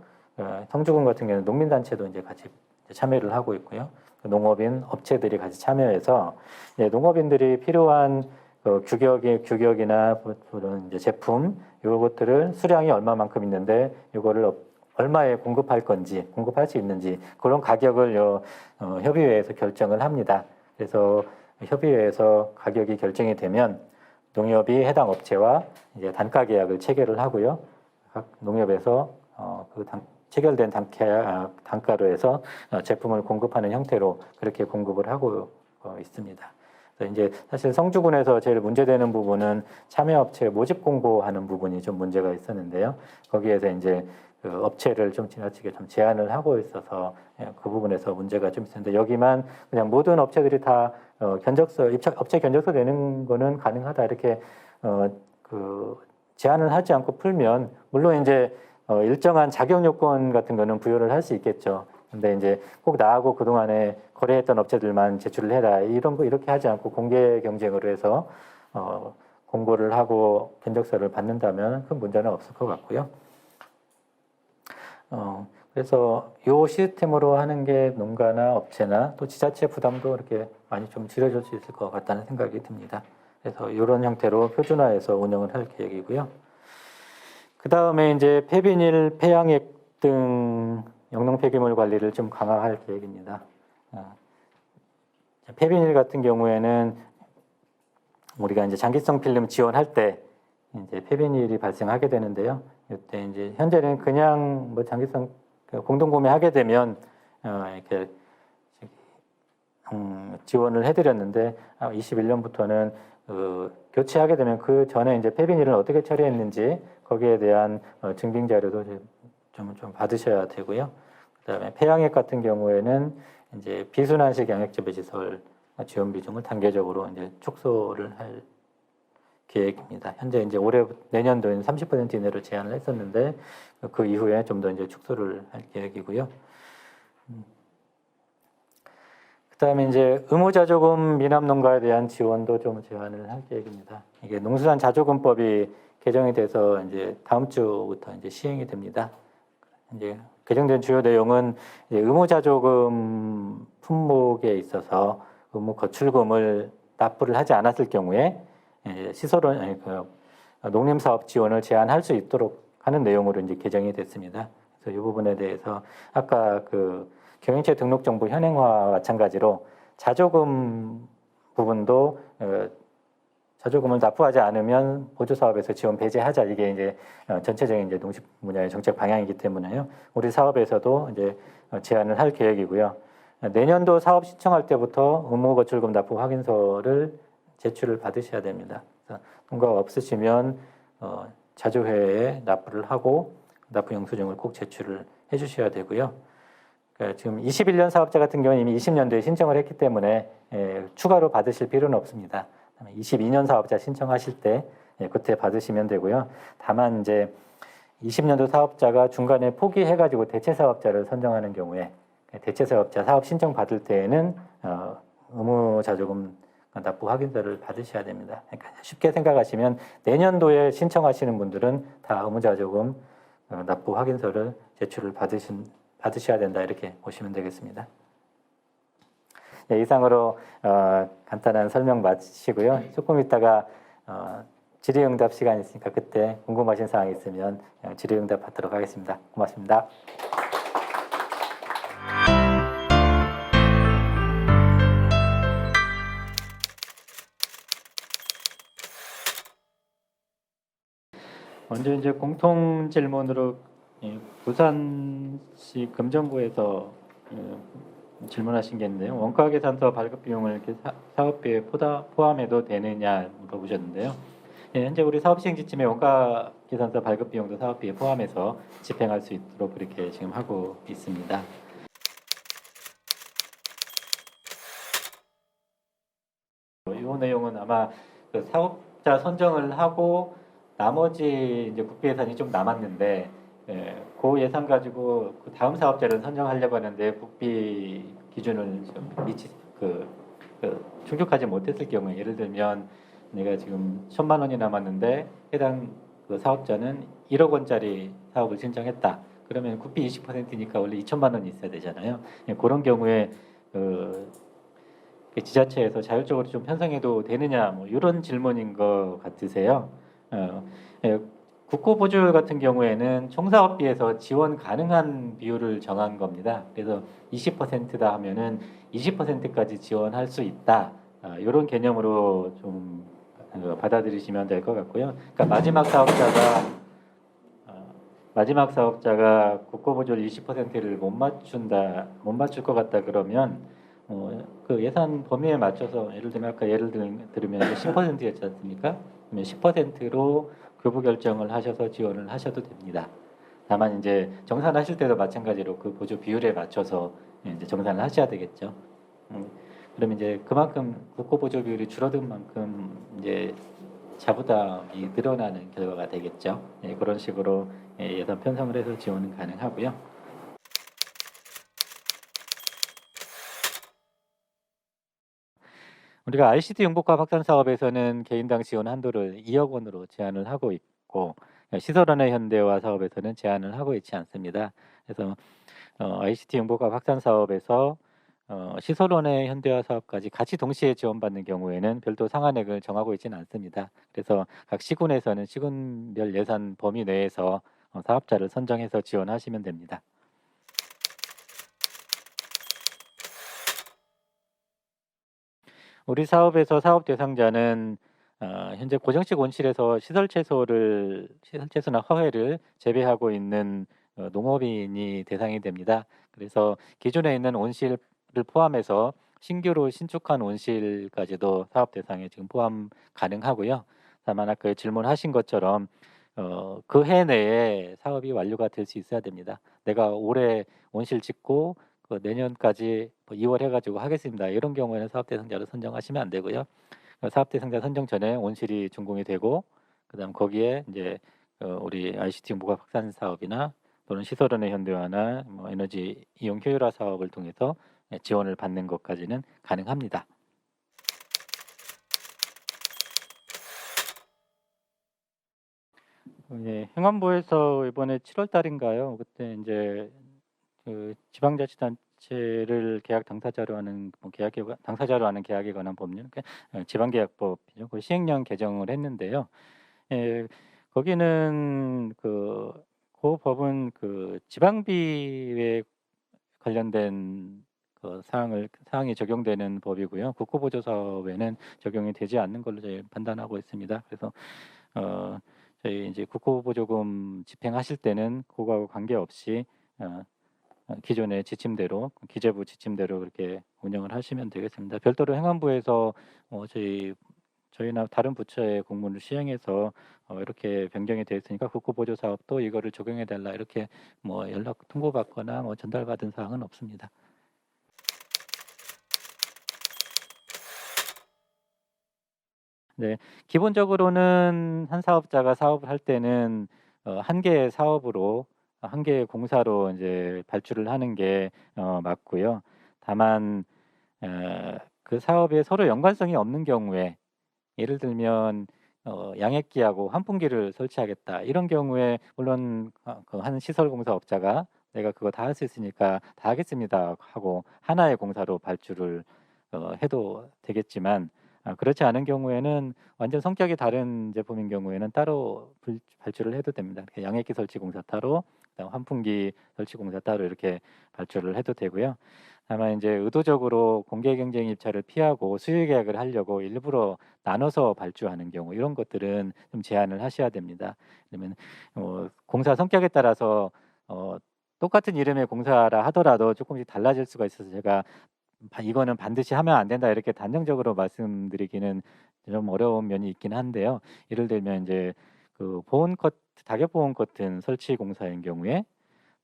성주군 같은 경우는 농민단체도 이제 같이 참여를 하고 있고요. 농업인 업체들이 같이 참여해서 농업인들이 필요한 규격이나 그런 이제 제품 이것들을 수량이 얼마만큼 있는데 이거를 얼마에 공급할 수 있는지 그런 가격을 협의회에서 결정을 합니다. 그래서 협의회에서 가격이 결정이 되면 농협이 해당 업체와 이제 단가 계약을 체결을 하고요. 각 농협에서 체결된 단가로 해서 제품을 공급하는 형태로 그렇게 공급을 하고 있습니다. 그래서 이제 사실 성주군에서 제일 문제되는 부분은 참여업체 모집 공고하는 부분이 좀 문제가 있었는데요. 거기에서 이제 그 업체를 좀 지나치게 좀 제한을 하고 있어서 그 부분에서 문제가 좀 있었는데 여기만 그냥 모든 업체들이 다 업체 견적서 내는 거는 가능하다 이렇게 제한을 하지 않고 풀면 물론 이제 일정한 자격 요건 같은 거는 부여를 할 수 있겠죠. 근데 이제 꼭 나하고 그동안에 거래했던 업체들만 제출을 해라 이런 거 이렇게 하지 않고 공개 경쟁으로 해서 공고를 하고 견적서를 받는다면 큰 문제는 없을 것 같고요. 그래서 이 시스템으로 하는 게 농가나 업체나 또 지자체 부담도 이렇게 많이 좀 줄여줄 수 있을 것 같다는 생각이 듭니다. 그래서 이런 형태로 표준화해서 운영을 할 계획이고요. 그 다음에 이제 폐비닐, 폐양액 등 영농 폐기물 관리를 좀 강화할 계획입니다. 폐비닐 같은 경우에는 우리가 이제 장기성 필름 지원할 때 이제 폐비닐이 발생하게 되는데요. 이때 이제 현재는 그냥 뭐 장기성 공동구매하게 되면 이렇게 지원을 해드렸는데 21년부터는 교체하게 되면 그 전에 이제 폐비닐을 어떻게 처리했는지 거기에 대한 증빙 자료도 좀 받으셔야 되고요. 그다음에 폐양액 같은 경우에는 이제 비순환식 양액 재배 시설 지원 비중을 단계적으로 이제 축소를 할 계획입니다. 현재 이제 올해 내년도에는 30% 이내로 제한을 했었는데 그 이후에 좀 더 이제 축소를 할 계획이고요. 그다음에 이제 의무자조금 미납 농가에 대한 지원도 좀 제한을 할 계획입니다. 이게 농수산 자조금법이 개정이 돼서 이제 다음 주부터 이제 시행이 됩니다. 이제 개정된 주요 내용은 의무자조금 품목에 있어서 의무 거출금을 납부를 하지 않았을 경우에 시설원 농림사업 지원을 제한할 수 있도록 하는 내용으로 이제 개정이 됐습니다. 그래서 이 부분에 대해서 아까 그 경영체 등록정보 현행화와 마찬가지로 자조금 부분도 자조금을 납부하지 않으면 보조사업에서 지원 배제하자, 이게 이제 전체적인 이제 농식 분야의 정책 방향이기 때문에요. 우리 사업에서도 이제 제한을 할 계획이고요. 내년도 사업 신청할 때부터 의무 거출금 납부 확인서를 제출을 받으셔야 됩니다. 그래서 통과가 없으시면 자조회에 납부를 하고 납부 영수증을 꼭 제출을 해주셔야 되고요. 그러니까 지금 21년 사업자 같은 경우는 이미 20년도에 신청을 했기 때문에 추가로 받으실 필요는 없습니다. 22년 사업자 신청하실 때 그때 받으시면 되고요. 다만 이제 20년도 사업자가 중간에 포기해가지고 대체 사업자를 선정하는 경우에 대체 사업자 사업 신청 받을 때에는 의무 자조금 납부 확인서를 받으셔야 됩니다. 그러니까 쉽게 생각하시면 내년도에 신청하시는 분들은 다 의무 자조금 납부 확인서를 제출을 받으셔야 된다, 이렇게 보시면 되겠습니다. 네, 이상으로 간단한 설명 마치고요. 조금 있다가 질의응답 시간이 있으니까 그때 궁금하신 사항이 있으면 질의응답 받도록 하겠습니다. 고맙습니다. 먼저 이제 공통 질문으로 부산시 금정구에서 질문하신 게 있는데요. 원가 계산서 발급 비용을 이렇게 사업비에 포함해도 되느냐 물어보셨는데요. 현재 우리 사업 시행 지침에 원가 계산서 발급 비용도 사업비에 포함해서 집행할 수 있도록 그렇게 지금 하고 있습니다. 이 내용은 아마 그 사업자 선정을 하고 나머지 이제 국비 예산이 좀 남았는데 그 예산 가지고 그 다음 사업자를 선정하려고 하는데 국비 기준을 좀 충족하지 못했을 경우에, 예를 들면 내가 지금 1,000만 원이 남았는데 해당 그 사업자는 1억 원짜리 사업을 신청했다. 그러면 국비 20%니까 원래 2,000만 원이 있어야 되잖아요. 그런 경우에 지자체에서 자율적으로 좀 편성해도 되느냐, 뭐 이런 질문인 것 같으세요. 국고보조율 같은 경우에는 총사업비에서 지원 가능한 비율을 정한 겁니다. 그래서 20%다 하면은 20%까지 지원할 수 있다. 이런 개념으로 좀 받아들이시면 될 것 같고요. 그러니까 마지막 사업자가 국고보조율 20%를 못 맞출 것 같다 그러면 그 예산 범위에 맞춰서, 예를 들면 아까 들으면 10%였지 않습니까? 그러면 10%로 교부 결정을 하셔서 지원을 하셔도 됩니다. 다만 이제 정산하실 때도 마찬가지로 그 보조 비율에 맞춰서 이제 정산을 하셔야 되겠죠. 그러면 이제 그만큼 국고 보조 비율이 줄어든 만큼 이제 자부담이 늘어나는 결과가 되겠죠. 그런 식으로 예산 편성을 해서 지원은 가능하고요. 우리가 ICT 융복합 확산 사업에서는 개인당 지원 한도를 2억 원으로 제한을 하고 있고, 시설원의 현대화 사업에서는 제한을 하고 있지 않습니다. 그래서 ICT 융복합 확산 사업에서 시설원의 현대화 사업까지 같이 동시에 지원받는 경우에는 별도 상한액을 정하고 있지는 않습니다. 그래서 각 시군에서는 시군별 예산 범위 내에서 사업자를 선정해서 지원하시면 됩니다. 우리 사업에서 사업 대상자는 현재 고정식 온실에서 시설 채소나 화훼를 재배하고 있는 농업인이 대상이 됩니다. 그래서 기존에 있는 온실을 포함해서 신규로 신축한 온실까지도 사업 대상에 지금 포함 가능하고요. 다만 아까 질문하신 것처럼 그 해 내에 사업이 완료가 될 수 있어야 됩니다. 내가 올해 온실 짓고 내년까지 2월 해가지고 하겠습니다. 이런 경우에는 사업 대상자를 선정하시면 안 되고요. 사업 대상자 선정 전에 온실이 준공이 되고 그다음 거기에 이제 우리 ICT 연구가 확산 사업이나 또는 시설원의 현대화나 뭐 에너지 이용 효율화 사업을 통해서 지원을 받는 것까지는 가능합니다. 행안부에서 이번에 7월 달인가요? 그때 이제 그 지방자치단체를 계약 당사자로 하는 당사자로 하는 계약에 관한 법률, 지방계약법이죠. 그 시행령 개정을 했는데요. 예, 거기는 그 법은 그 지방비에 관련된 그 사항이 적용되는 법이고요. 국고보조 사업에는 적용이 되지 않는 걸로 저희 판단하고 있습니다. 그래서 어, 저희 이제 국고보조금 집행하실 때는 그거하고 관계없이 어, 기존의 지침대로 기재부 지침대로 그렇게 운영을 하시면 되겠습니다. 별도로 행안부에서 저희나 다른 부처의 공문을 시행해서 이렇게 변경이 되어 있으니까 국고보조 사업도 이거를 적용해 달라 이렇게 뭐 연락 통보받거나 뭐 전달받은 사항은 없습니다. 네, 기본적으로는 한 사업자가 사업을 할 때는 한 개의 사업으로 한 개의 공사로 이제 발주를 하는 게 맞고요. 다만 그 사업에 서로 연관성이 없는 경우에 예를 들면 양액기하고 환풍기를 설치하겠다 이런 경우에 물론 그한 시설공사업자가 내가 그거 다 할 수 있으니까 다 하겠습니다 하고 하나의 공사로 발주를 해도 되겠지만 그렇지 않은 경우에는 완전 성격이 다른 제품인 경우에는 따로 발주를 해도 됩니다. 양액기 설치 공사 따로, 그다음 환풍기 설치 공사 따로 이렇게 발주를 해도 되고요. 다만 이제 의도적으로 공개 경쟁 입찰을 피하고 수요 계약을 하려고 일부러 나눠서 발주하는 경우 이런 것들은 좀 제한을 하셔야 됩니다. 그러면 공사 성격에 따라서 똑같은 이름의 공사라 하더라도 조금씩 달라질 수가 있어서 제가 이거는 반드시 하면 안 된다 이렇게 단정적으로 말씀드리기는 좀 어려운 면이 있긴 한데요. 예를 들면 이제 그 보온 커트, 다격 보온 커튼 설치 공사인 경우에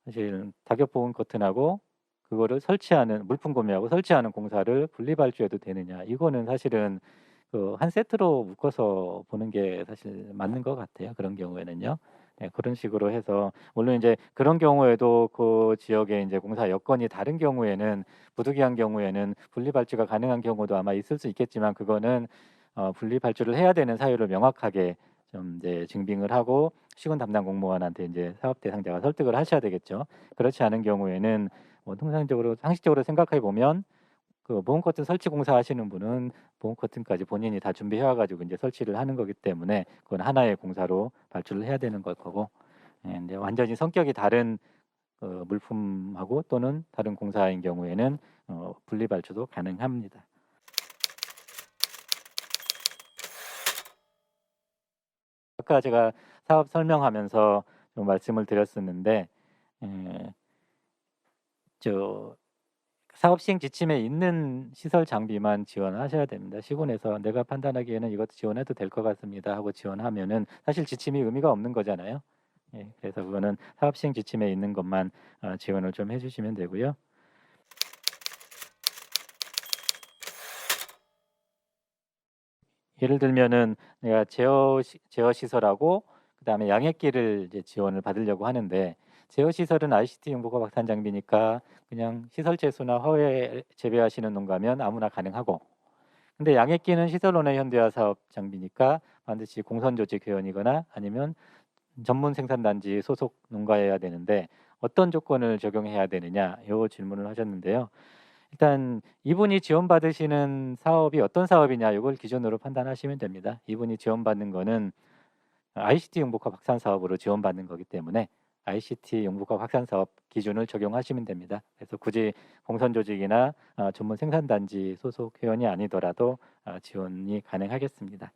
사실 다격 보온 커튼하고 그거를 설치하는 물품 구매하고 설치하는 공사를 분리 발주해도 되느냐 이거는 사실은 그 한 세트로 묶어서 보는 게 사실 맞는 것 같아요. 그런 경우에는요. 네, 그런 식으로 해서 물론 이제 그런 경우에도 그 지역의 이제 공사 여건이 다른 경우에는 부득이한 경우에는 분리 발주가 가능한 경우도 아마 있을 수 있겠지만 그거는 분리 발주를 해야 되는 사유를 명확하게 좀 이제 증빙을 하고 시군 담당 공무원한테 이제 사업 대상자가 설득을 하셔야 되겠죠. 그렇지 않은 경우에는 뭐 통상적으로 상식적으로 생각해 보면 그 보온 커튼 설치 공사 하시는 분은 보온 커튼까지 본인이 다 준비해 와가지고 이제 설치를 하는 거기 때문에 그건 하나의 공사로 발주를 해야 되는 걸 거고, 이제 완전히 성격이 다른 물품하고 또는 다른 공사인 경우에는 분리 발주도 가능합니다. 아까 제가 사업 설명하면서 좀 말씀을 드렸었는데, 에, 저 사업 시행 지침에 있는 시설 장비만 지원을 하셔야 됩니다. 시군에서 내가 판단하기에는 이것도 지원해도 될 것 같습니다 하고 지원하면은 사실 지침이 의미가 없는 거잖아요. 예, 그래서 그거는 사업 시행 지침에 있는 것만 지원을 좀 해주시면 되고요. 예를 들면은 내가 제어 시설하고 그다음에 양액기를 이제 지원을 받으려고 하는데 제어 시설은 ICT 연구가 확산 장비니까 그냥 시설 제수나 허회 재배하시는 농가면 아무나 가능하고 근데 양액기는 시설원의 현대화 사업 장비니까 반드시 공선조직 회원이거나 아니면 전문 생산단지 소속 농가여야 되는데 어떤 조건을 적용해야 되느냐 요 질문을 하셨는데요. 일단 이분이 지원받으시는 사업이 어떤 사업이냐 이걸 기준으로 판단하시면 됩니다. 이분이 지원받는 거는 ICT 융복합 확산 사업으로 지원받는 거기 때문에 ICT 융복합 확산 사업 기준을 적용하시면 됩니다. 그래서 굳이 공선 조직이나 전문 생산단지 소속 회원이 아니더라도 지원이 가능하겠습니다.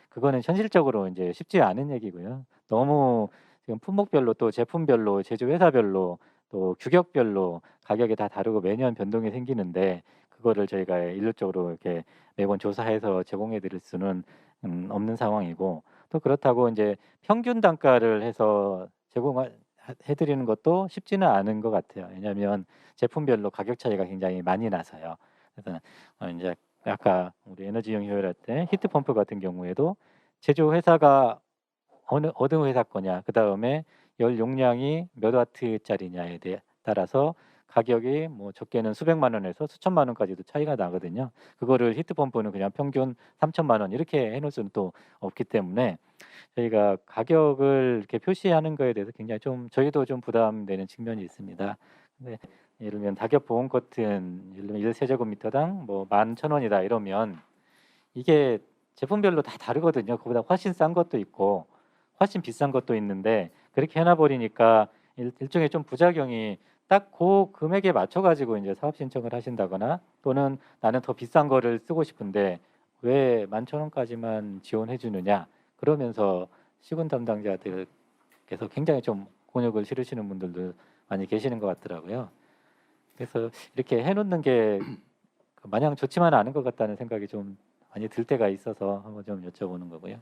그거는 현실적으로 이제 쉽지 않은 얘기고요. 너무 지금 품목별로 또 제품별로 제조회사별로 또 규격별로 가격이 다 다르고 매년 변동이 생기는데 그거를 저희가 일률적으로 이렇게 매번 조사해서 제공해 드릴 수는 없는 상황이고 또 그렇다고 이제 평균 단가를 해서 제공할 해드리는 것도 쉽지는 않은 것 같아요. 왜냐하면 제품별로 가격 차이가 굉장히 많이 나서요. 그래서 이제 아까 우리 에너지용 효율할 때 히트펌프 같은 경우에도 제조 회사가 어느 회사 거냐, 그 다음에 열 용량이 몇 와트짜리냐에 따라서 가격이 뭐 적게는 수백만 원에서 수천만 원까지도 차이가 나거든요. 그거를 히트펌프는 그냥 평균 3천만 원 이렇게 해놓을 수는 또 없기 때문에 저희가 가격을 이렇게 표시하는 거에 대해서 굉장히 좀 저희도 좀 부담되는 측면이 있습니다. 근데 예를 들면 다격 보온 커튼 예를 들면 1세제곱미터당 뭐 11,000원이다 이러면 이게 제품별로 다 다르거든요. 그보다 훨씬 싼 것도 있고 훨씬 비싼 것도 있는데 그렇게 해놔 버리니까 일종의 좀 부작용이 딱 그 금액에 맞춰 가지고 이제 사업 신청을 하신다거나 또는 나는 더 비싼 거를 쓰고 싶은데 왜 11,000원까지만 지원해 주느냐 그러면서 시군 담당자들께서 굉장히 좀 곤욕을 치르시는 분들도 많이 계시는 것 같더라고요. 그래서 이렇게 해놓는 게 마냥 좋지만은 않은 것 같다는 생각이 좀 많이 들 때가 있어서 한번 좀 여쭤보는 거고요.